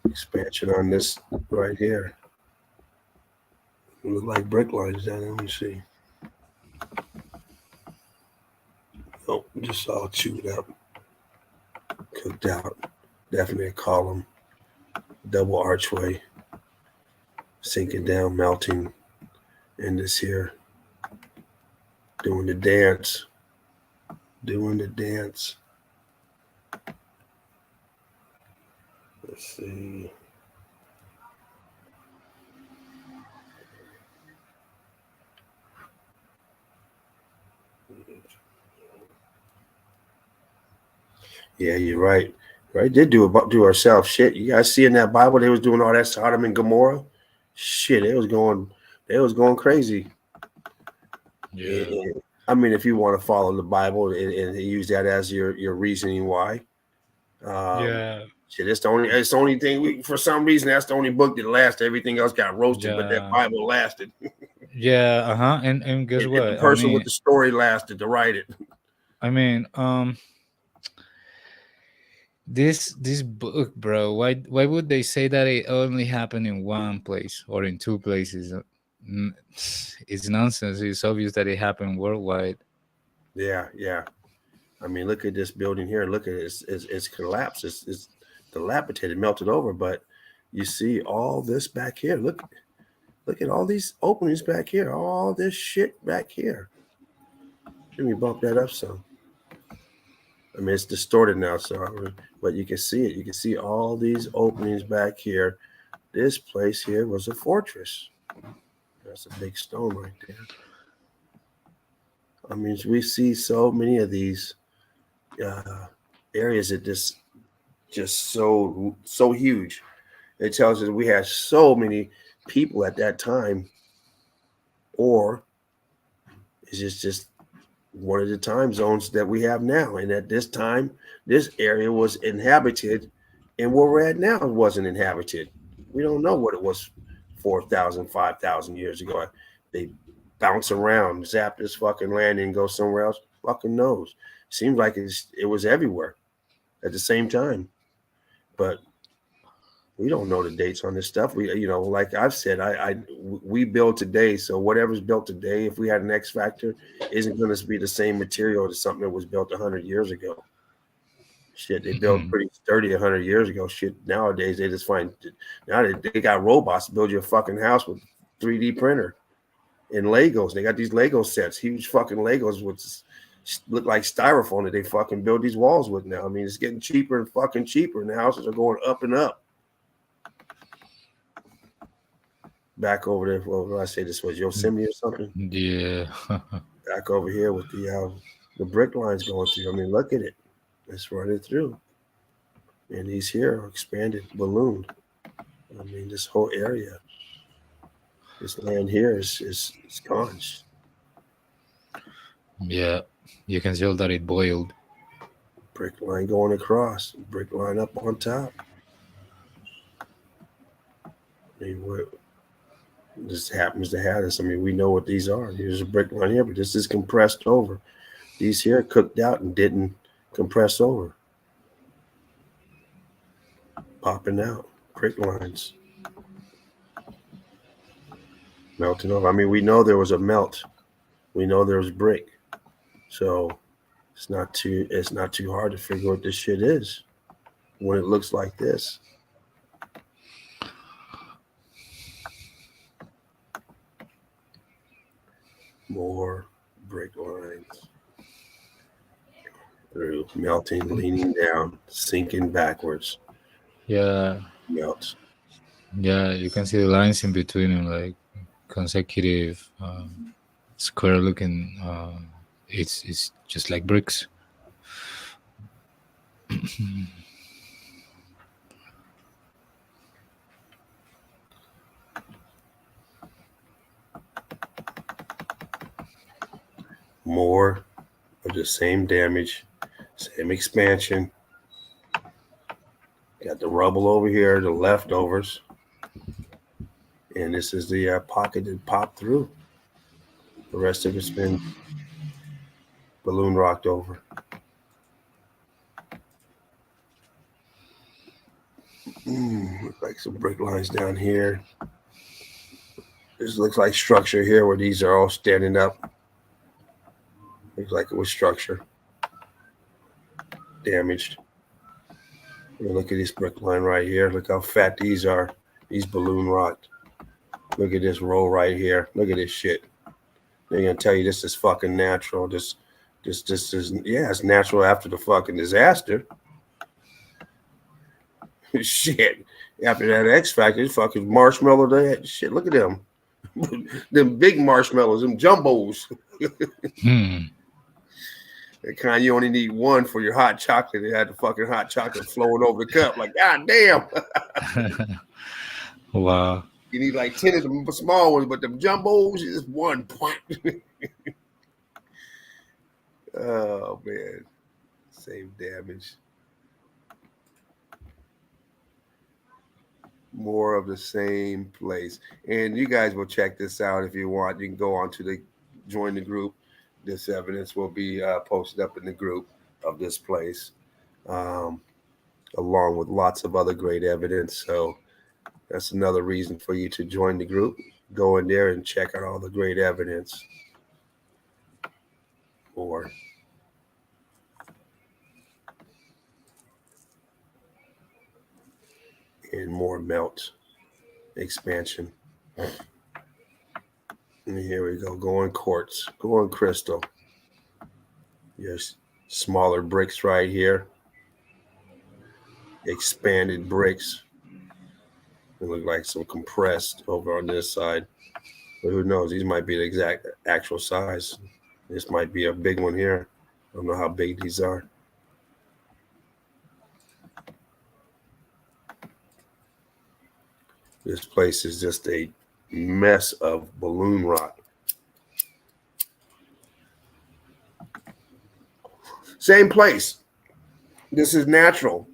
Expansion on this right here. It look like brick lines down there. Let me see. Oh, just all chewed up, cooked out. Definitely a column, double archway, sinking down, melting in this here, doing the dance, doing the dance. Let's see. Yeah, you're right. Right, did do ourselves. Shit, you guys see in that Bible they was doing all that Sodom and Gomorrah. Shit, they was going crazy. Yeah, I mean, if you want to follow the Bible and use that as your reasoning why, um, yeah, shit, it's the only thing. For some reason, that's the only book that lasted. Everything else got roasted, but that yeah, Bible lasted. yeah. And guess If the what? I person with mean, the story lasted to write it. I mean, this book, bro. Why would they say that it only happened in one place or in two places? N- It's nonsense. It's obvious that it happened worldwide. Yeah, yeah. I mean, look at this building here. Look at it. It's collapsed. It's dilapidated, melted over. But you see all this back here. Look at all these openings back here. All this shit back here. Let me bump that up some. I mean, it's distorted now, but you can see it. You can see all these openings back here. This place here was a fortress. That's a big stone right there. I mean, we see so many of these uh, areas that just so huge. It tells us we have so many people at that time, or is this just one of the time zones that we have now? And at this time, this area was inhabited, and where we're at now wasn't inhabited. We don't know what it was 4,000, 5,000 years ago. They bounce around, zap this fucking land and go somewhere else. Fucking knows. Seems like it was everywhere at the same time. But we don't know the dates on this stuff. We, like I've said, we build today. So whatever's built today, if we had an X factor, isn't going to be the same material as something that was built 100 years ago. Shit, they built pretty sturdy 100 years ago. Shit, nowadays they just find now they got robots to build you a fucking house with 3D printer and Legos. They got these Lego sets, huge fucking Legos, which look like styrofoam that they fucking build these walls with now. I mean, it's getting cheaper and fucking cheaper, and the houses are going up and up. Back over there, what did I say? This was Yosemite or something? Yeah. Back over here with the brick lines going through. I mean, look at it. Let's run it through. And these here are expanded, ballooned. I mean, this whole area, this land here is gone. Yeah. You can tell that it boiled. Brick line going across, brick line up on top. I mean, what this happens to have this? I mean, we know what these are. There's a brick line here, but this is compressed over. These here cooked out and didn't compress over. Popping out, brick lines. Melting over. I mean, we know there was a melt. We know there was brick. So it's not too hard to figure what this shit is when it looks like this. More brick lines through melting, leaning down, sinking backwards. Yeah. Melt. Yeah, you can see the lines in between and like consecutive square looking it's just like bricks. More of the same damage, same expansion. Got the rubble over here, the leftovers. And this is the pocket that popped through. The rest of it's been balloon rocked over. Looks like some brick lines down here. This looks like structure here where these are all standing up. Looks like it was structure. Damaged. Look at this brick line right here. Look how fat these are. These balloon rocked. Look at this row right here. Look at this shit. They're gonna tell you this is fucking natural. This is, yeah, it's natural after the fucking disaster. Shit. After that X Factor, it's fucking marshmallow day. Shit, look at them. Them big marshmallows, them jumbos. The kind you only need one for your hot chocolate. They had the fucking hot chocolate flowing over the cup. Like, god damn. Wow. You need like 10 of them small ones, but them jumbos is one. Oh man. Same damage. More of the same place. And you guys will check this out if you want. You can go on to join the group. This evidence will be posted up in the group of this place, along with lots of other great evidence. So that's another reason for you to join the group. Go in there and check out all the great evidence. Or and more melt expansion. And here we go. Going quartz, going crystal. Yes, smaller bricks right here. Expanded bricks. It look like some compressed over on this side. But who knows? These might be the exact actual size. This might be a big one here. I don't know how big these are. This place is just a mess of balloon rot. Same place. This is natural.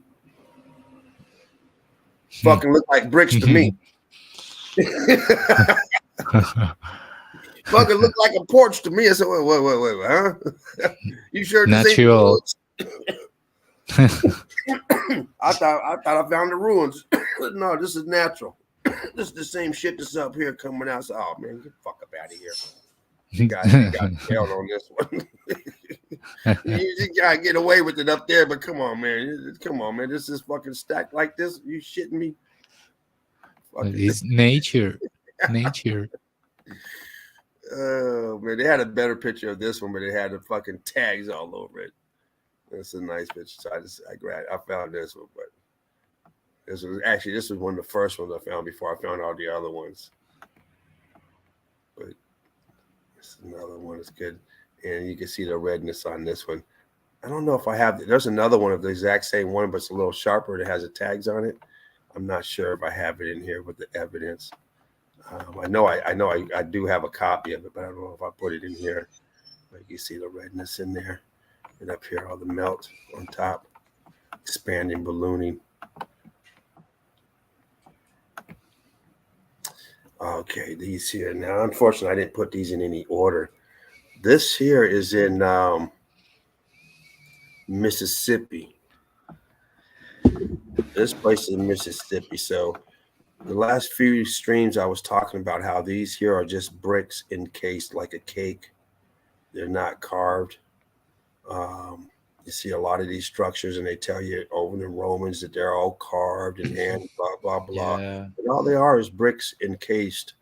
Fucking look like bricks to me. Fucking look like a porch to me. I said, wait, huh? You sure this ain't the Natural. ruins? I thought I found the ruins. No, this is natural. This is the same shit that's up here coming out. So, oh man, get the fuck up out of here. You got nailed on this one. You just gotta get away with it up there, but come on, man. Come on, man. This is fucking stacked like this. You shitting me? It's nature. Nature. Oh man, they had a better picture of this one, but it had the fucking tags all over it. It's a nice picture. So I found this one, but this was one of the first ones I found before I found all the other ones. But this is another one that's good. And you can see the redness on this one. I don't know if I have. There's another one of the exact same one, but it's a little sharper. That has the tags on it. I'm not sure if I have it in here with the evidence. I know I do have a copy of it, but I don't know if I put it in here. Like you see the redness in there, and up here all the melt on top, expanding, ballooning. Okay, these here now. Unfortunately, I didn't put these in any order. This here is in Mississippi. This place is in Mississippi. So the last few streams I was talking about how these here are just bricks encased like a cake. They're not carved. You see a lot of these structures, and they tell you over in the Romans that they're all carved and hand, blah blah blah. Yeah. And all they are is bricks encased.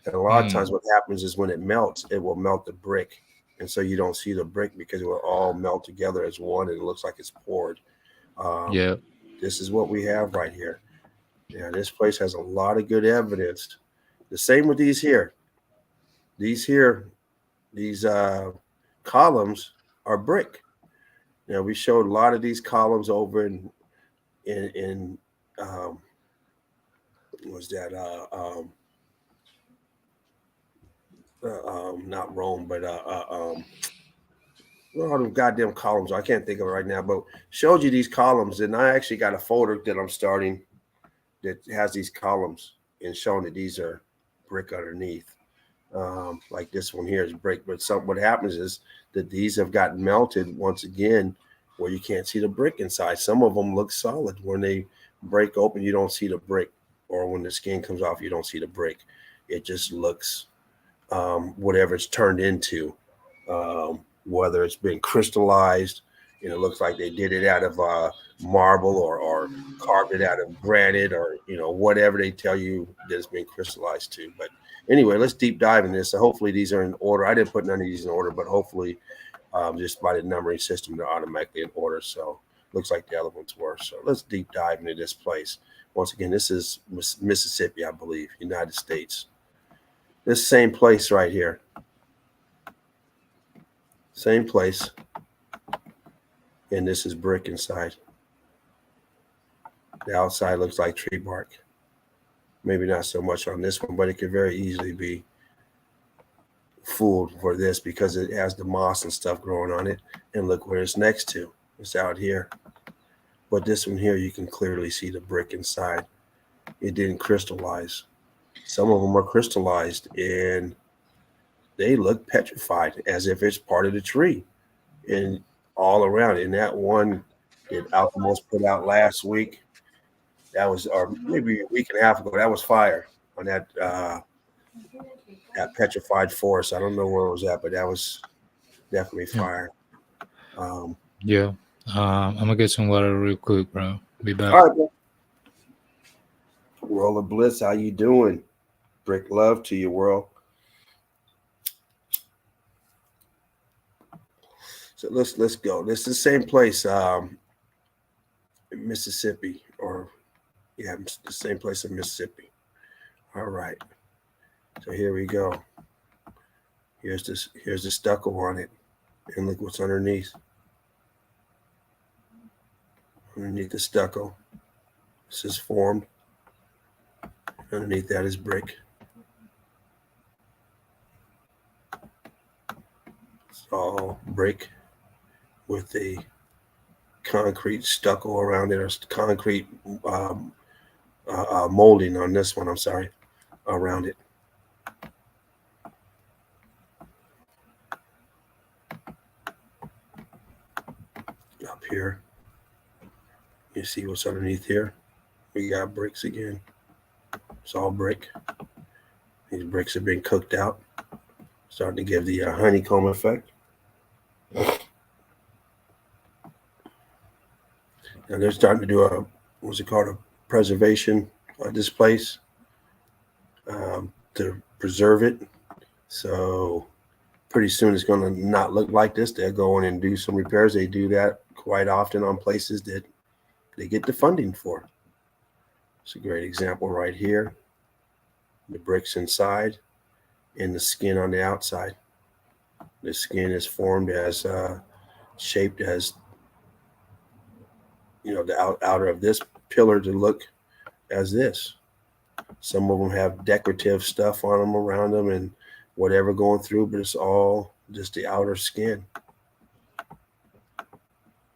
And a lot of times, Mm. what happens is when it melts, it will melt the brick, and so you don't see the brick because it will all melt together as one, and it looks like it's poured. Um, Yeah. this is what we have right here. Yeah, this place has a lot of good evidence. The same with these here. These here, these columns are brick. You know, we showed a lot of these columns over in what was that not Rome, but what are them goddamn columns? I can't think of it right now, but showed you these columns, and I actually got a folder that I'm starting that has these columns and showing that these are brick underneath. Like this one here is brick, but what happens is that these have gotten melted once again, where you can't see the brick inside. Some of them look solid. When they break open, you don't see the brick, or when the skin comes off, you don't see the brick. It just looks whatever it's turned into, whether it's been crystallized, and it looks like they did it out of marble or carved it out of granite, or whatever they tell you that it's been crystallized to. But anyway, let's deep dive in this. So hopefully these are in order. I didn't put none of these in order, but hopefully just by the numbering system, they're automatically in order. So looks like the other ones were. So let's deep dive into this place. Once again, this is Mississippi, I believe, United States. This same place right here. Same place. And this is brick inside. The outside looks like tree bark. Maybe not so much on this one, but it could very easily be fooled for this because it has the moss and stuff growing on it. And look where it's next to. It's out here. But this one here, you can clearly see the brick inside. It didn't crystallize. Some of them are crystallized and they look petrified as if it's part of the tree. And all around. And that one that Alchemos put out last week, that was, or maybe a week and a half ago, that was fire on that petrified forest. I don't know where it was at, but that was definitely Yeah. fire. Yeah. I'm gonna get some water real quick, bro. Be back. All right, bro. World of Bliss, how you doing? Brick love to you, world. So let's go. This is the same place, in Mississippi, or yeah, the same place in Mississippi. All right. So here we go. Here's the stucco on it. And look what's underneath. Underneath the stucco. This is formed. Underneath that is brick. It's all brick with a concrete stucco around it, or concrete um, molding on this one. I'm sorry, around it. Up here, you see what's underneath here? We got bricks again. It's all brick. These bricks have been cooked out, starting to give the honeycomb effect. And they're starting to do what's it called, a preservation of this place to preserve it. So pretty soon it's going to not look like this. They'll go in and do some repairs. They do that quite often on places that they get the funding for. It's a great example right here. The bricks inside and the skin on the outside. The skin is formed as shaped as, the outer of this pillar to look as this. Some of them have decorative stuff on them, around them, and whatever going through, but it's all just the outer skin.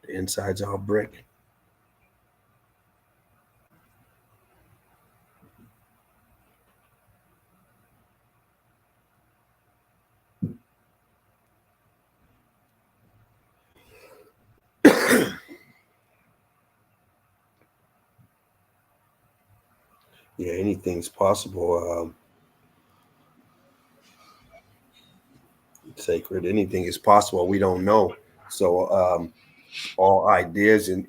The inside's all brick. Yeah, anything's possible. Sacred, anything is possible. We don't know. So all ideas and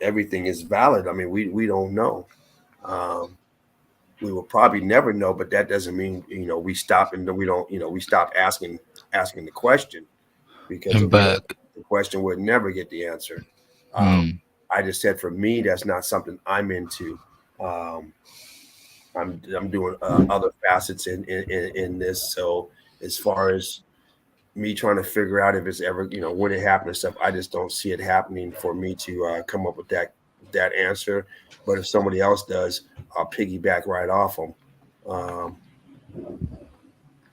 everything is valid. I mean, we don't know. Um, we will probably never know, but that doesn't mean we stop and we don't we stop asking the question, because I'm if we don't, back. the question would never get the answer. Hmm. I just said for me, that's not something I'm into. Um, I'm doing other facets in this. So as far as me trying to figure out if it's ever when it happens and stuff, I just don't see it happening for me to come up with that answer. But if somebody else does, I'll piggyback right off them. Um,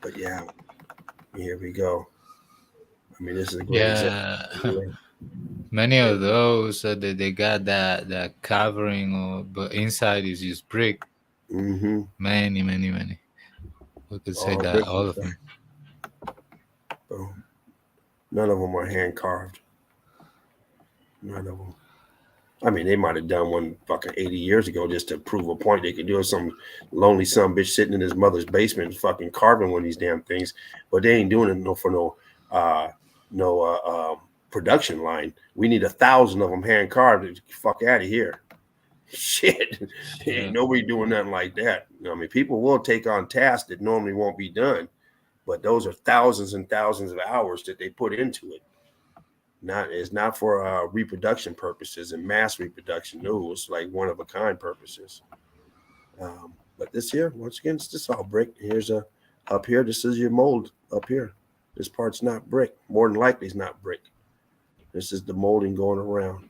but yeah, here we go. I mean, this is a great example. Yeah, many of those they got that covering, but inside is just brick. Mm-hmm. Many, many, many. We could say All that brick all of them. inside. So none of them are hand carved. None of them. I mean, they might have done one fucking 80 years ago just to prove a point they could do it. Some lonely son bitch sitting in his mother's basement fucking carving one of these damn things, but they ain't doing it no for uh no production line. We need 1,000 of them hand carved. Fuck out of here. Shit, ain't Yeah. nobody doing nothing like that. I mean, people will take on tasks that normally won't be done, but those are thousands and thousands of hours that they put into it. It's not for reproduction purposes and mass reproduction. No, it's like one of a kind purposes. But this here, once again, it's just all brick. Here's a up here. This is your mold up here. This part's not brick. More than likely, it's not brick. This is the molding going around.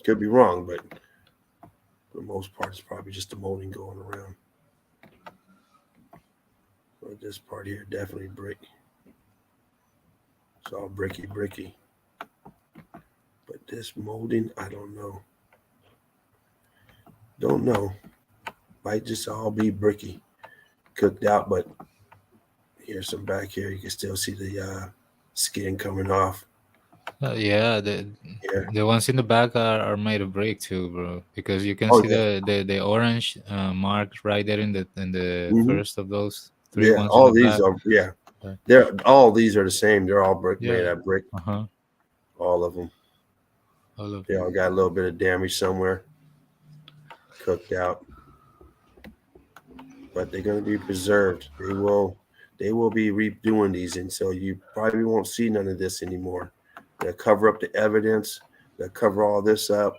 Could be wrong, but for the most part, it's probably just the molding going around. But this part here, definitely brick. It's all bricky, bricky. But this molding, I don't know. Don't know. Might just all be bricky, cooked out. But here's some back here. You can still see the skin coming off. Yeah, Here. the ones in the back are made of brick too, bro. Because you can Oh see yeah. the orange mark right there in the Hmm. first of those three Yeah. ones in All the these back. are, yeah. Uh, They're all these are the same. They're all brick, made yeah. out of brick. Uh huh. All of them. All of They them. all got a little bit of damage somewhere, cooked out, but they're going to be preserved. They will be redoing these, and so you probably won't see none of this anymore. They'll cover up the evidence. They'll cover all this up.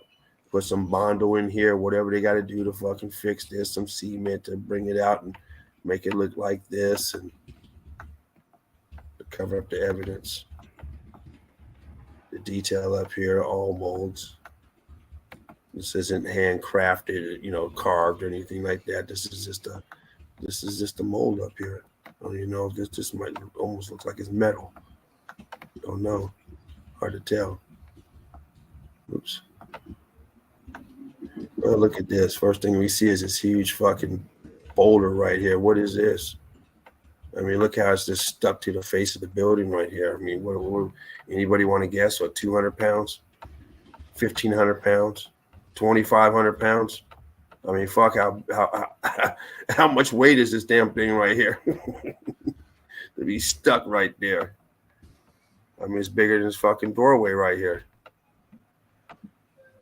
Put some bondo in here, whatever they got to do to fucking fix this. Some cement to bring it out and make it look like this, and cover up the evidence. The detail up here, all molds. This isn't handcrafted, carved or anything like that. This is just a mold up here. I don't even know if this might almost look like it's metal. Don't know. Hard to tell. Oops. Oh, look at this. First thing we see is this huge fucking boulder right here. What is this? I mean, look how it's just stuck to the face of the building right here. I mean, what anybody want to guess? What, 200 pounds? 1,500 pounds? 2,500 pounds? I mean, fuck, how much weight is this damn thing right here? To be stuck right there. I mean, it's bigger than this fucking doorway right here.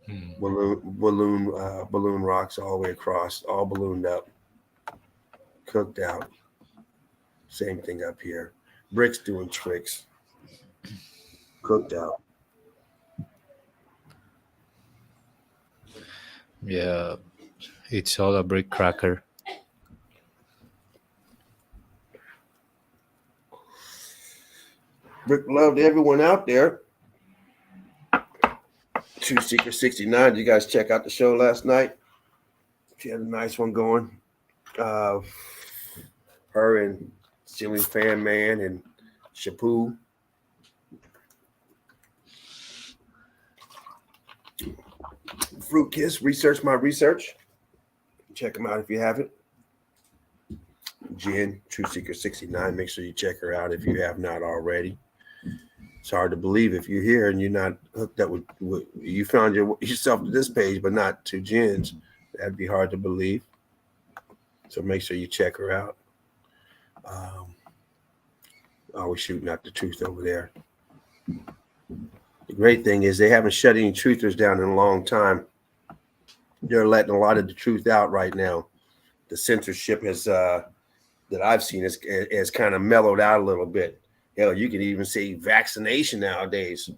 Hmm. Balloon rocks all the way across, all ballooned up, cooked out. Same thing up here. Bricks doing tricks, cooked out. Yeah, it's all a brick cracker. Brick love to everyone out there. True Secret 69. Did you guys check out the show last night? She had a nice one going. Uh, her and Ceiling Fan Man and Shapu. Fruit Kiss, research my research. Check them out if you haven't. Jen, True Secret 69. Make sure you check her out if you have not already. It's hard to believe if you're here and you're not hooked up with you found yourself to this page, but not to Jen's. That'd be hard to believe. So make sure you check her out. Always shooting out the truth over there. The great thing is they haven't shut any truthers down in a long time. They're letting a lot of the truth out right now. The censorship has that I've seen has kind of mellowed out a little bit. Hell, you can even say vaccination nowadays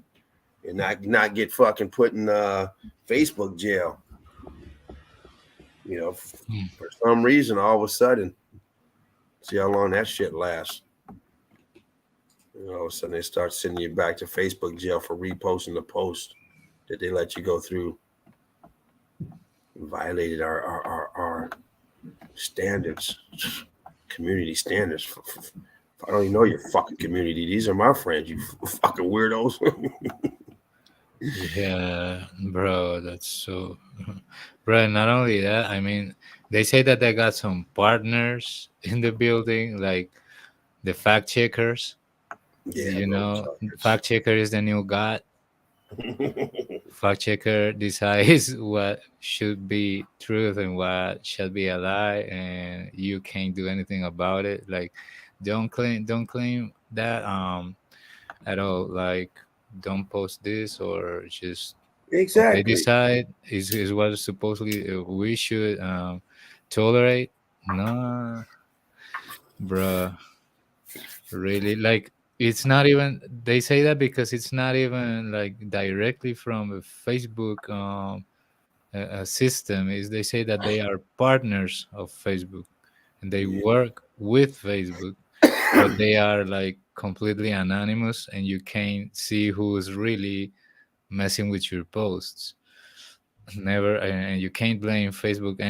and not get fucking put in Facebook jail. Hmm. For some reason, all of a sudden, see how long that shit lasts. All of a sudden, they start sending you back to Facebook jail for reposting the post that they let you go through. Violated our standards, community standards. I don't even know your fucking community. These are my friends, you fucking weirdos. Yeah, bro, that's so. Bro, not only that, I mean, they say that they got some partners in the building, like the fact checkers. Yeah, You bro. know, fact checker is the new god. Fact checker decides what should be truth and what should be a lie, and you can't do anything about it. Like, don't claim that at all. Like, don't post this or just what they Exactly. decide is what supposedly we should tolerate. No, bruh, really, like it's not even. They say that because it's not even like directly from a Facebook a system. Is they say that they are partners of Facebook and they Yeah. work with Facebook, but they are like completely anonymous and you can't see who's really messing with your posts. Never, and you can't blame Facebook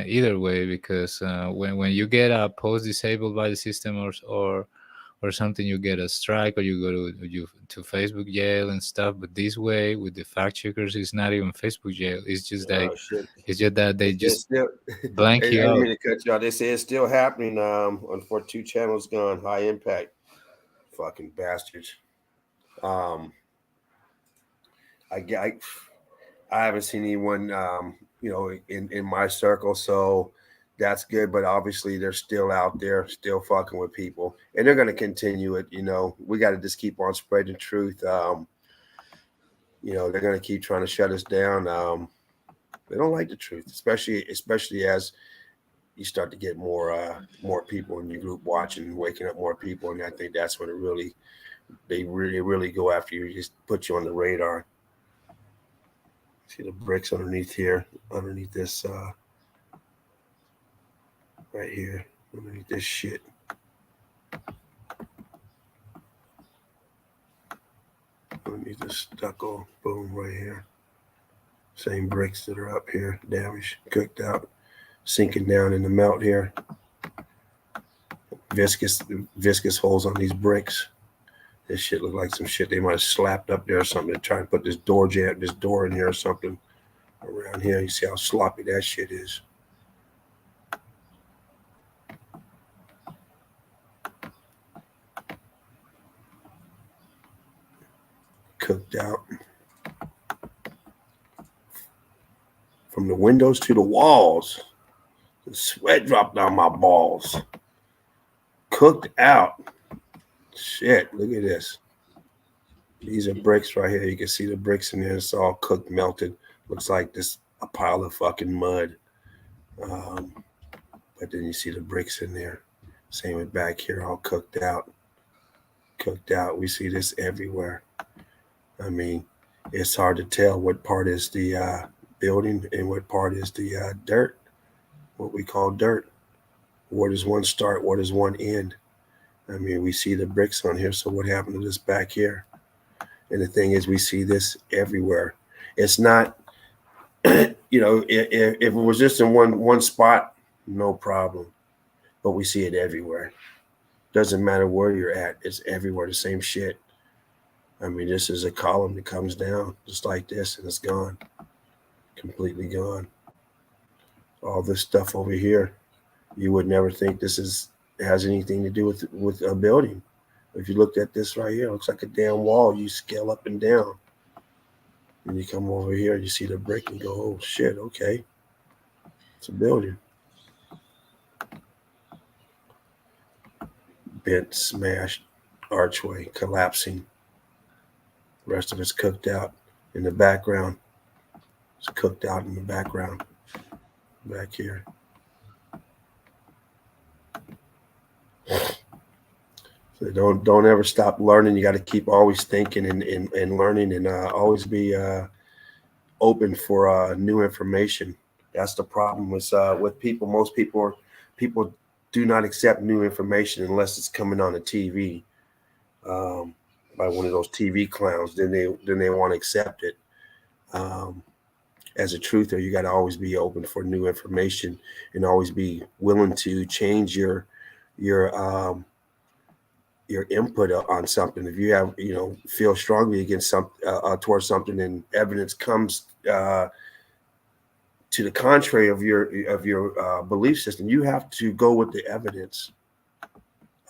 either way, because when you get a post disabled by the system or something, you get a strike or you go to Facebook jail and stuff. But this way with the fact checkers, it's not even Facebook jail. Oh shit. It's just that They they say it's just still. I blank you didn't out. mean to cut you off. They say it's still happening. On 42 channels gone. High impact. Fucking bastards. Um, I I haven't seen anyone, in my circle, so that's good. But obviously, they're still out there, still fucking with people, and they're going to continue it. We got to just keep on spreading truth. They're going to keep trying to shut us down. They don't like the truth, especially as you start to get more people in your group watching, waking up more people, and I think that's when they really go after you, just put you on the radar. See the bricks underneath here, underneath this, right here, underneath this shit. Underneath this stucco, boom, right here. Same bricks that are up here, damaged, cooked out, sinking down in the melt here. Viscous holes on these bricks. This shit look like some shit they might have slapped up there or something to try and put this door in here or something. Around here, you see how sloppy that shit is. Cooked out. From the windows to the walls. The sweat dropped down my balls. Cooked out. Shit, look at this. These are bricks right here. You can see the bricks in there. It's all cooked, melted. Looks like this a pile of fucking mud. But then you see the bricks in there. Same with back here, all cooked out. Cooked out. We see this everywhere. I mean, it's hard to tell what part is the building and what part is the dirt, what we call dirt. Where does one start? Where does one end? I mean, we see the bricks on here. So what happened to this back here? And the thing is, we see this everywhere. It's not, if it was just in one spot, no problem. But we see it everywhere. Doesn't matter where you're at. It's everywhere. The same shit. I mean, this is a column that comes down just like this, and it's gone. Completely gone. All this stuff over here, you would never think this has anything to do with a building. If you looked at this right here, it looks like a damn wall. You scale up and down. And you come over here, you see the brick and go, oh shit, okay. It's a building. Bent, smashed, archway, collapsing. The rest of it's cooked out in the background. It's cooked out in the background. Back here. So don't ever stop learning. You got to keep always thinking and learning, and always be open for new information. That's the problem with people. Most people do not accept new information unless it's coming on the TV by one of those TV clowns. Then they want to accept it. As a truther, you got to always be open for new information and always be willing to change your input on something. If you have, feel strongly against towards something, and evidence comes to the contrary of your belief system, you have to go with the evidence.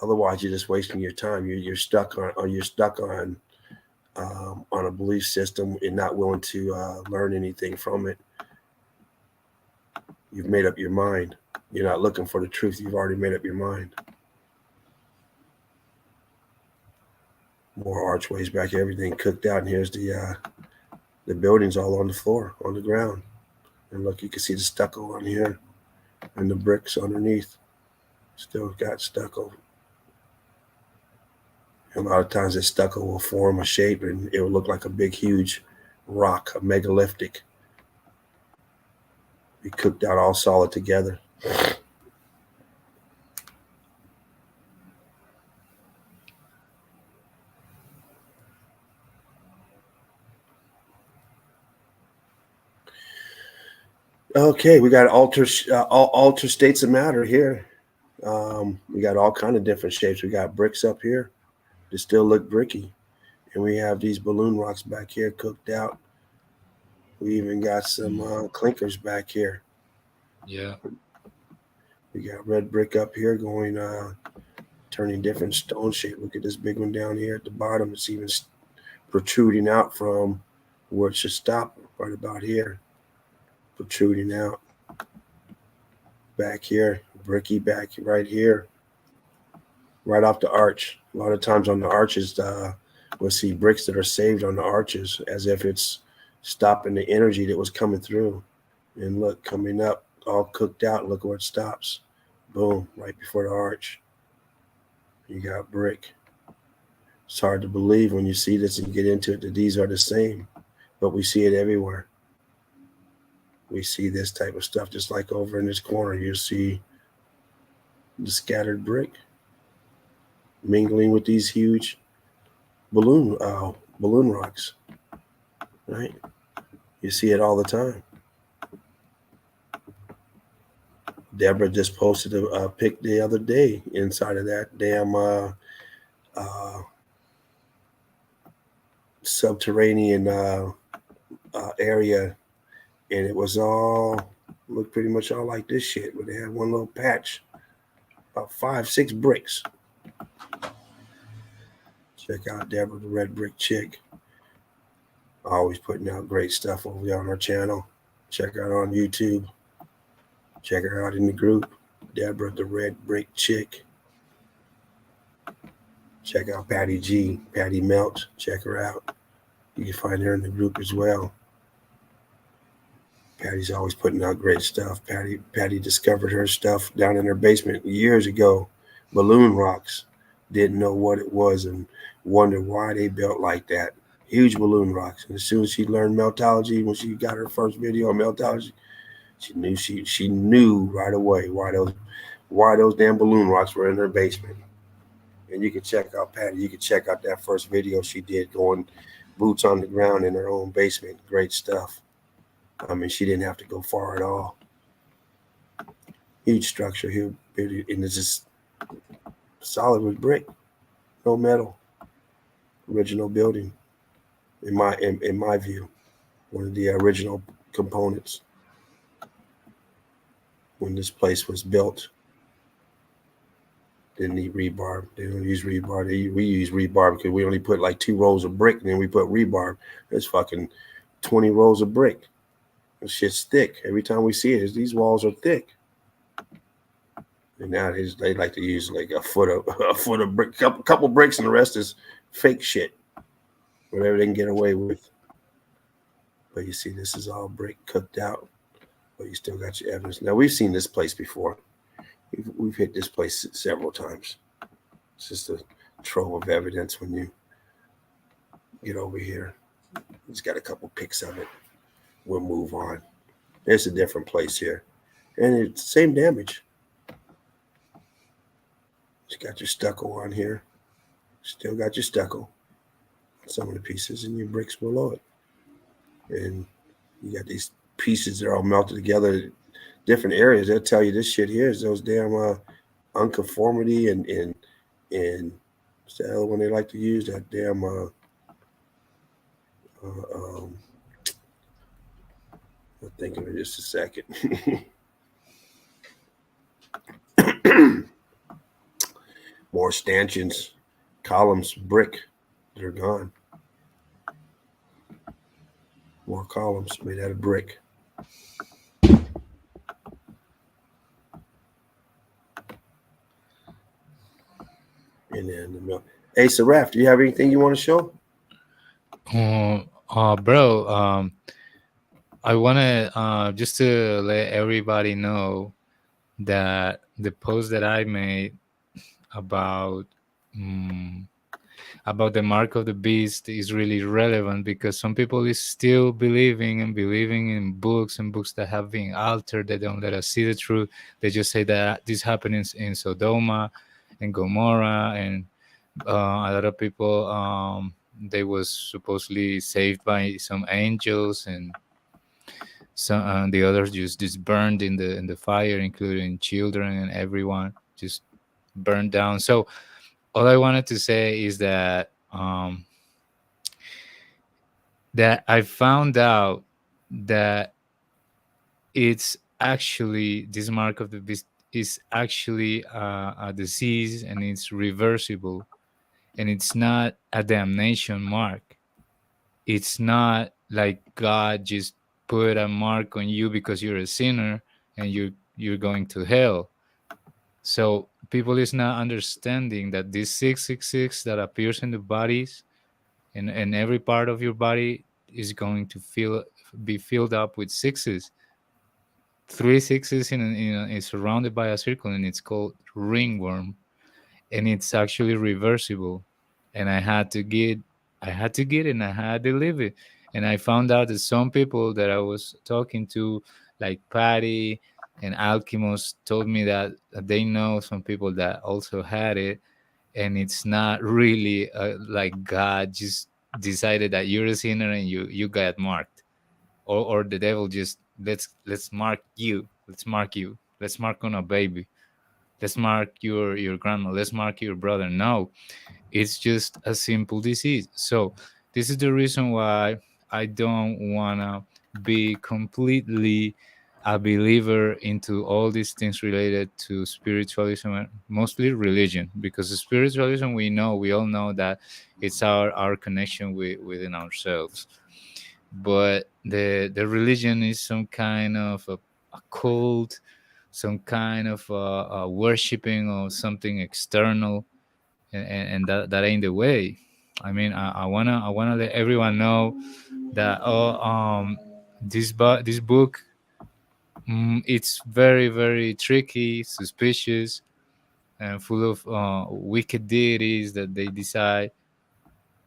Otherwise, you're just wasting your time. You're stuck on a belief system and not willing to learn anything from it. You've made up your mind. You're not looking for the truth. You've already made up your mind. More archways back, everything cooked out. And here's the buildings all on the floor, on the ground. And look, you can see the stucco on here and the bricks underneath. Still got stucco. And a lot of times this stucco will form a shape and it will look like a big, huge rock, a megalithic. Be cooked out all solid together. Okay, we got alter states of matter here. We got all kind of different shapes. We got bricks up here that still look bricky, and we have these balloon rocks back here cooked out. We even got some clinkers back here. Yeah. We got red brick up here going, turning different stone shape. Look at this big one down here at the bottom. It's even protruding out from where it should stop, right about here. Protruding out. Back here, bricky back right here. Right off the arch. A lot of times on the arches, we'll see bricks that are saved on the arches as if it's stopping the energy that was coming through. And look, coming up, all cooked out. Look where it stops. Boom, right before the arch. You got brick. It's hard to believe when you see this and get into it that these are the same, but we see it everywhere. We see this type of stuff just like over in this corner. You see the scattered brick mingling with these huge balloon rocks, right? You see it all the time. Deborah just posted a pic the other day inside of that damn uh, subterranean area, and it was all looked pretty much all like this shit. But they had one little patch, about 5, 6 bricks. Check out Deborah, the red brick chick. Always putting out great stuff over there on our channel. Check her out on YouTube. Check her out in the group. Deborah, the red brick chick. Check out Patty G, Patty Melt. Check her out. You can find her in the group as well. Patty's always putting out great stuff. Patty discovered her stuff down in her basement years ago. Balloon rocks. Didn't know what it was and wondered why they built like that. Huge balloon rocks. And as soon as she learned Meltology, when she got her first video on Meltology, she knew right away why those damn balloon rocks were in her basement. And you can check out Patty. You can check out that first video she did going boots on the ground in her own basement. Great stuff. I mean, she didn't have to go far at all. Huge structure here, and it's just solid with brick, no metal. Original building, in my view, one of the original components when this place was built. Didn't need rebar. They don't use rebar. We use rebar because we only put like 2 rows of brick, and then we put rebar. There's fucking 20 rows of brick. This shit's thick. Every time we see it, these walls are thick. And nowadays they like to use like a foot of brick, couple bricks, and the rest is fake shit. Whatever they can get away with. But you see, this is all brick cooked out. But you still got your evidence. Now we've seen this place before. We've hit this place several times. It's just a trove of evidence when you get over here. He's got a couple pics of it. We'll move on. There's a different place here. And it's the same damage. You got your stucco on here. Still got your stucco. Some of the pieces and your bricks below it. And you got these pieces that are all melted together. Different areas. They'll tell you this shit here is those damn unconformity and what's the other one they like to use? That damn I'll think of it just a second. More stanchions, columns, brick, they're gone. More columns made out of brick. And then the milk. Hey, Seraph, do you have anything you want to show? Bro, I want to just to let everybody know that the post that I made about about the mark of the beast is really relevant because some people is still believing in books and books that have been altered. They don't let us see the truth. They just say that this happened in Sodoma and Gomorrah, and a lot of people they was supposedly saved by some angels, and some the others just burned in the fire, including children and everyone just burned down. So all I wanted to say is that I found out that it's actually this mark of the beast is actually a disease, and it's reversible, and it's not a damnation mark. It's not like God just put a mark on you because you're a sinner and you're going to hell. So people is not understanding that this 666 that appears in the bodies and every part of your body is going to be filled up with sixes. 3 6s is surrounded by a circle, and it's called ringworm, and it's actually reversible. And I had to get it, and I had to live it. And I found out that some people that I was talking to, like Patty and Alchemist, told me that they know some people that also had it, and it's not really like God just decided that you're a sinner and you got marked. or the devil just let's mark you, let's mark on a baby, let's mark your grandma, let's mark your brother. No, it's just a simple disease. So this is the reason why I don't want to be completely a believer into all these things related to spiritualism and mostly religion, because spiritualism, we all know that it's our connection within ourselves. But the religion is some kind of a cult, some kind of a worshiping of something external, and that ain't the way. I mean, I wanna let everyone know that this book, it's very very tricky, suspicious, and full of wicked deities that they decide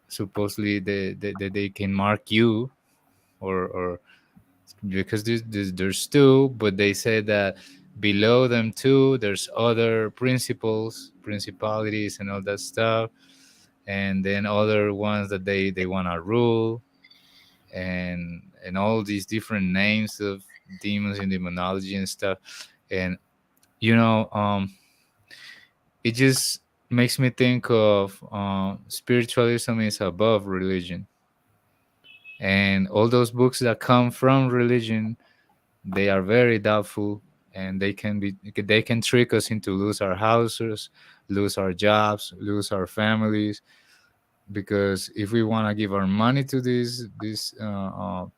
supposedly that they can mark you, or because there's two, but they say that below them too there's other principalities and all that stuff, and then other ones that they want to rule, and all these different names of demons in demonology and stuff. And you know it just makes me think of spiritualism is above religion, and all those books that come from religion, they are very doubtful, and they can trick us into lose our houses, lose our jobs, lose our families. Because if we want to give our money to these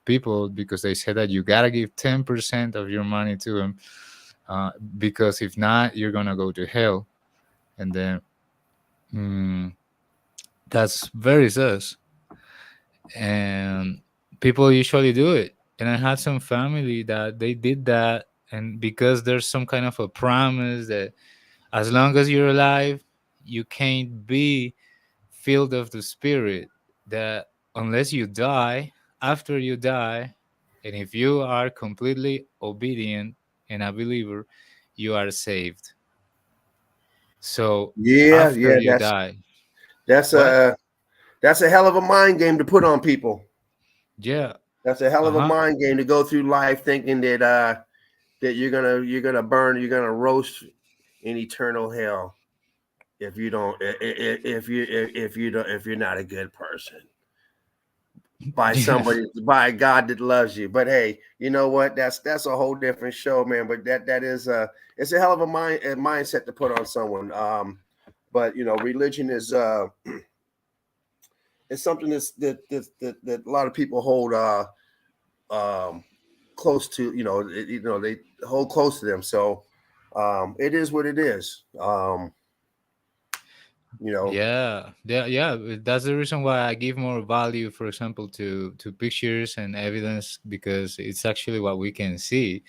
people, because they say that you gotta give 10% of your money to them, because if not, you're gonna go to hell. And then mm, that's very sus, and people usually do it. And I had some family that they did that, and because there's some kind of a promise that as long as you're alive, you can't be filled of the spirit, that unless you die, after you die, and if you are completely obedient and a believer, you are saved. So Yeah, after yeah, you die, that's what? a that's a hell of a mind game to put on people. Yeah. That's a hell of a Uh-huh. mind game to go through life thinking that you're gonna burn, you're gonna roast in eternal hell if you don't if you don't if you're not a good person by Yeah. somebody, by a God that loves you. But hey, you know what? That's a whole different show, man. But that is it's a hell of a mindset to put on someone. But religion is it's something that a lot of people hold um close to, they hold close to them. So it is what it is. You know, Yeah. That's the reason why I give more value, for example, to pictures and evidence, because it's actually what we can see.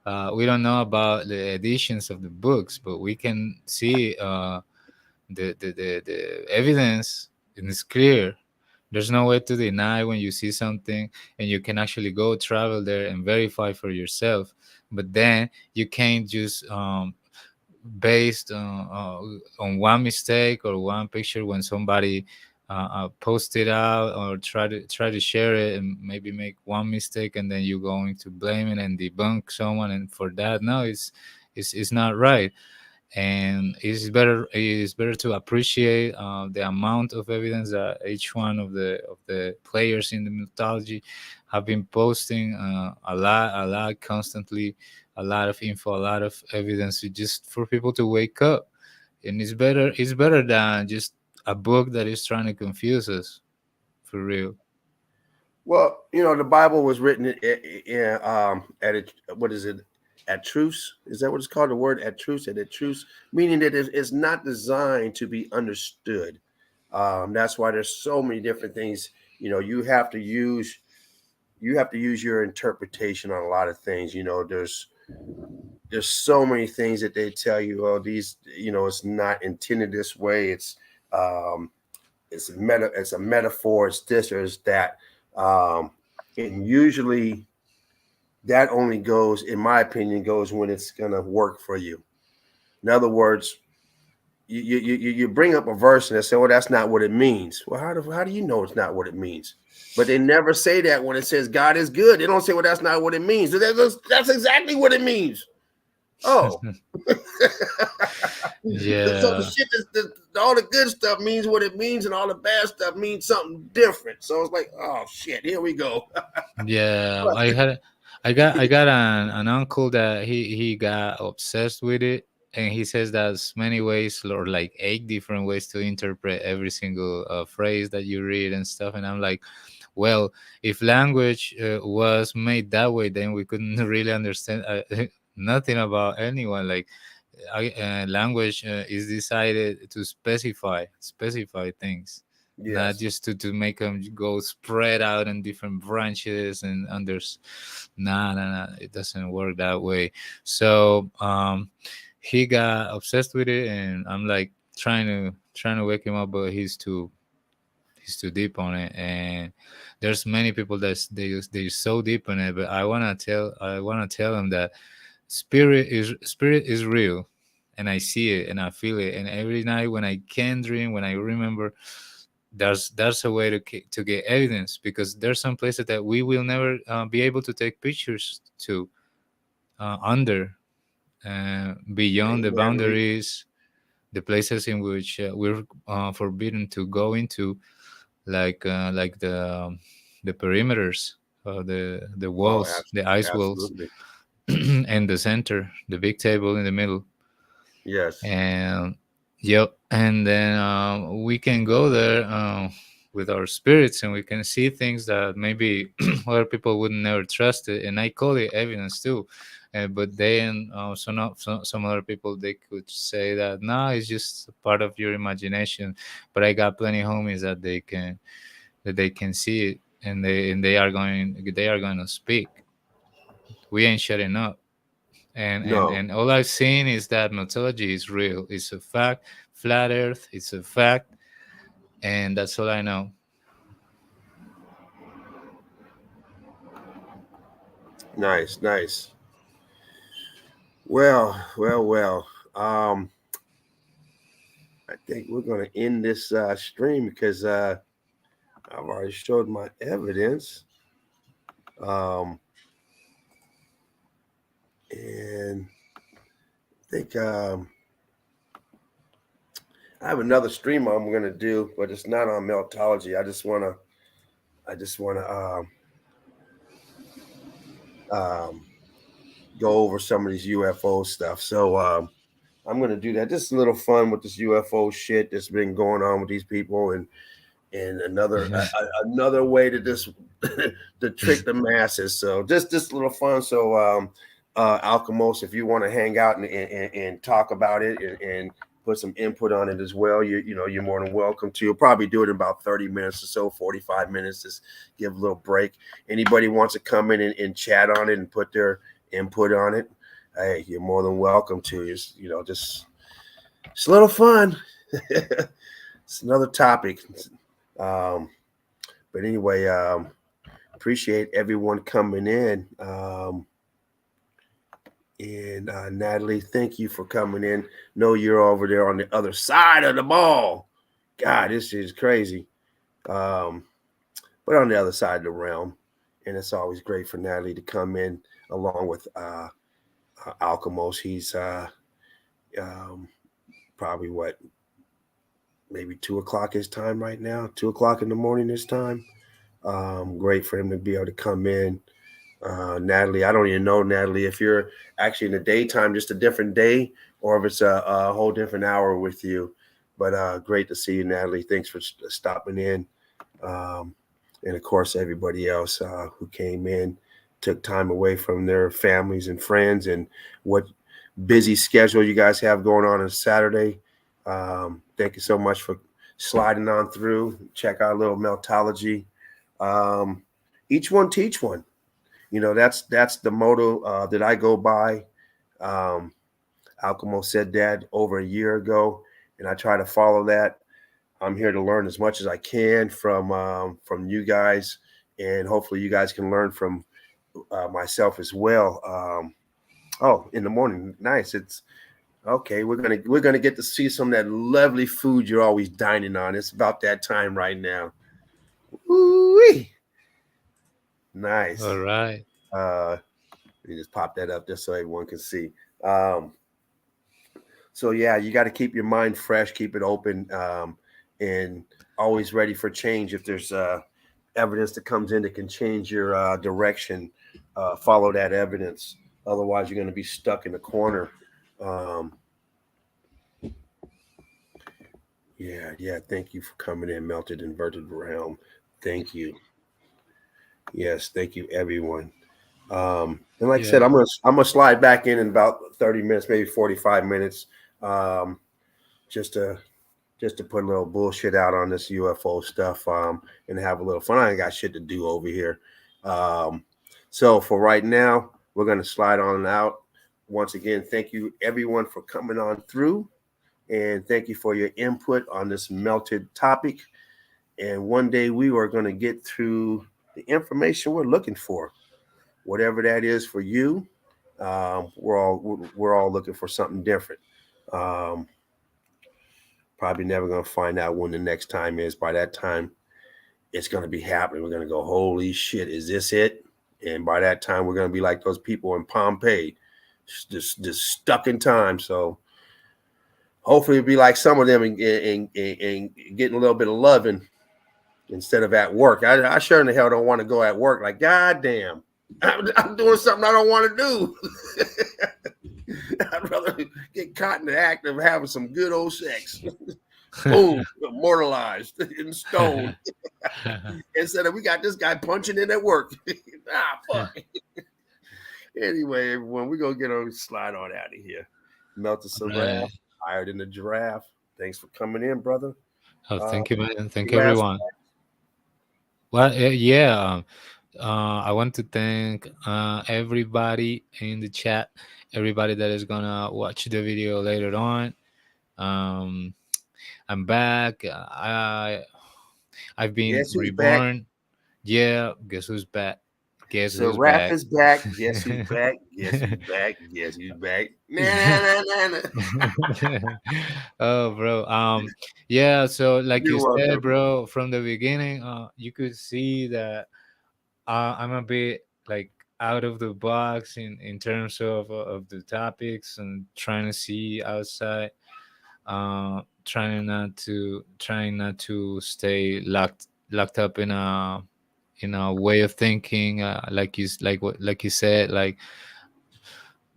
We don't know about the editions of the books, but we can see the evidence, and it's clear. There's no way to deny when you see something, and you can actually go travel there and verify for yourself. But then you can't just based on one mistake or one picture, when somebody post it out or try to share it and maybe make one mistake, and then you're going to blame it and debunk someone, and for that, no, it's not right. And it's better to appreciate the amount of evidence that each one of the players in the mythology have been posting, a lot constantly, a lot of info, a lot of evidence, just for people to wake up. And it's better than just a book that is trying to confuse us, for real. well, the Bible was written at what is it? At truce? Is that what it's called? The word at truce, at truce, meaning that it's not designed to be understood. That's why there's so many different things. You have to use your interpretation on a lot of things. There's so many things that they tell you. Oh, these, it's not intended this way. Um, it's a metaphor. It's this or it's that. Um, and usually that only goes, in my opinion, goes when it's gonna work for you. In other words, you bring up a verse and they say, "Well, that's not what it means." Well, how do you know it's not what it means? But they never say that when it says God is good. They don't say, "Well, that's not what it means." That's exactly what it means. Oh, so the Yeah, shit all the good stuff means what it means, and all the bad stuff means something different. So it's like, oh shit, here we go. yeah. I got an uncle that he got obsessed with it, and he says there's many ways or like 8 different ways to interpret every single phrase that you read and stuff. And I'm like, well, if language was made that way, then we couldn't really understand nothing about anyone. Like, language is decided to specify things, not Yes. just to make them go spread out in different branches and there's nah, it doesn't work that way. So he got obsessed with it, and I'm like trying to wake him up, but he's too deep on it. And there's many people that they're so deep on it, but I want to tell them that spirit is real, and I see it and I feel it, and every night when I can dream, when I remember, there's a way to get evidence, because there's some places that we will never be able to take pictures to, under, beyond the Amen. boundaries, the places in which we're forbidden to go into, like the perimeters, the Oh, walls, the ice walls, absolutely. and the center, the big table in the middle. Yes. And yep, and then we can go there with our spirits, and we can see things that maybe other people would never trust it, and I call it evidence too. But then some other people, they could say that no, it's just part of your imagination. But I got plenty homies that they can see it, and they are going to speak. We ain't shutting up. and and No. and all I've seen is that Meltology is real. It's a fact. Flat Earth, it's a fact, and that's all I know. Nice. Nice. Well. I think we're gonna end this stream because I've already showed my evidence. Um, and I think I have another stream I'm gonna do, but it's not on Meltology. I just wanna go over some of these UFO stuff. So I'm gonna do that. Just a little fun with this UFO shit that's been going on with these people, and another way to just to trick the masses. So just a little fun. So Alchemos, if you want to hang out and talk about it and put some input on it as well, you're more than welcome to. You'll probably do it in about 30 minutes or so, 45 minutes. Just give a little break. Anybody wants to come in and chat on it and put their input on it, hey, you're more than welcome to. Just it's a little fun. It's another topic. Um, but anyway, appreciate everyone coming in. And Natalie, thank you for coming in. Know you're over there on the other side of the ball. God, this is crazy. Um, but on the other side of the realm. And it's always great for Natalie to come in along with Alchemos. He's um, probably maybe 2 o'clock his time right now, 2 o'clock in the morning this time. Great for him to be able to come in. Natalie, I don't even know, Natalie, if you're actually in the daytime, just a different day, or if it's a whole different hour with you. But great to see you, Natalie. Thanks for stopping in. Um, and of course, everybody else who came in, took time away from their families and friends, and what busy schedule you guys have going on Saturday. Thank you so much for sliding on through. Check out a little Meltology. Um, each one teach one. That's the motto that I go by. Um, Alchemo said that over a year ago, and I try to follow that. I'm here to learn as much as I can from you guys, and hopefully you guys can learn from myself as well. Oh, in the morning, nice. Okay, we're gonna get to see some of that lovely food you're always dining on. It's about that time right now. Woo-wee. All Nice. right. Uh, let me just pop that up just so everyone can see. Um, so yeah, you got to keep your mind fresh, keep it open, and always ready for change. If there's evidence that comes in that can change your direction, follow that evidence. Otherwise, you're going to be stuck in a corner. Um, yeah, yeah. Thank you for coming in, Melted Inverted Realm. Thank you. Yes, thank you, everyone. And like I said, Yeah. I'm gonna slide back in about 30 minutes, maybe 45 minutes, um, just to put a little bullshit out on this UFO stuff, and have a little fun. I ain't got shit to do over here. Um, so for right now, we're gonna slide on out. Once again, thank you everyone for coming on through, and thank you for your input on this melted topic. And one day we are gonna get through the information we're looking for, whatever that is for you. We're all looking for something different. Um, Probably never gonna find out when the next time is. By that time, it's gonna be happening. We're gonna go, holy shit, is this it? And by that time, we're gonna be like those people in Pompeii, just stuck in time. So hopefully, it'll be like some of them and getting a little bit of loving instead of at work. I sure in the hell don't want to go at work. Like, goddamn, I'm doing something I don't want to do. I'd rather get caught in the act of having some good old sex. Boom, immortalized in stone. Instead of we got this guy punching in at work. Ah, fuck. Anyway, everyone, we're gonna get on slide on out of here. Melted All some right. wrath, higher than the giraffe. Thanks for coming in, brother. Oh, Uh, thank you, man. Thank you, last everyone. Well, yeah. I want to thank everybody in the chat, everybody that is gonna watch the video later on. Um, I'm back. I've been guess who's back? reborn. Yeah, guess who's back? Guess So who's Raph back? is back. Guess who's back? Guess who's back? Guess who's back? Nah, nah, nah, nah, nah. Oh, bro. Yeah. So, like you You're said, welcome. bro, from the beginning, you could see that I'm a bit like out of the box in terms of the topics and trying to see outside. Trying not to stay locked up in a way of thinking, like you said, like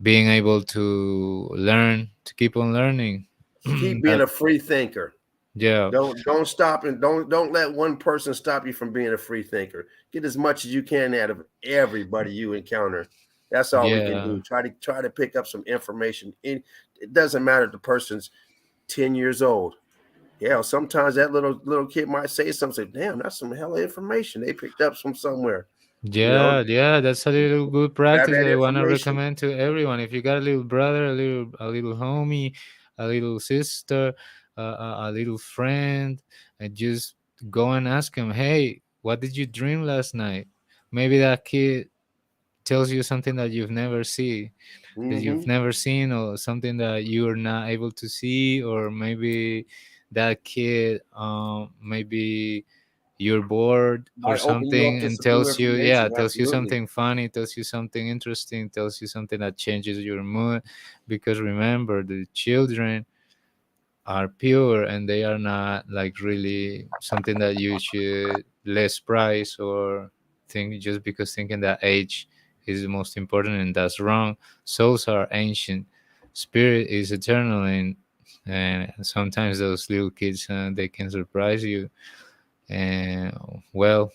being able to learn, to keep on learning. Keep being That, a free thinker. yeah, Don't stop and don't let one person stop you from being a free thinker. Get as much as you can out of everybody you encounter. That's all we can yeah, do. Try to pick up some information. It doesn't matter if the person's 10 years old. Yeah, sometimes that little kid might say something. Say, damn, that's some hella information they picked up from somewhere. You know, yeah. That's a little good grab practice that that I want to information. recommend to everyone. If you got a little brother, a little homie, a little sister, a little friend, and just go and ask him, hey, what did you dream last night? Maybe that kid tells you something that you've Hmm. never seen, or something that you're not able to see, or maybe that kid, maybe you're bored or Might open you up something, to and some new tells you, yeah, information. tells you Absolutely. something funny, tells you something interesting, tells you something that changes your mood. Because remember, the children are pure, and they are not like really something that you should less price, or think just because thinking that age is the most important, and that's wrong. Souls are ancient, spirit is eternal, and sometimes those little kids, they can surprise you. And well,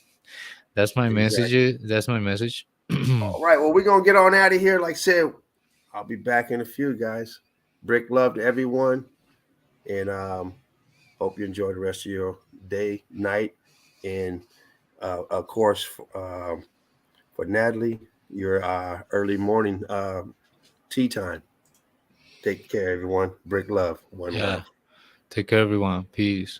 that's my Exactly. message. That's my message. All right. Well, we're gonna get on out of here. Like I said, I'll be back in a few, guys. Brick love to everyone, and hope you enjoy the rest of your day, night, and of course, for Natalie, your early morning tea time. Take care, everyone. Brick love. One Yeah, love. take care, everyone. Peace.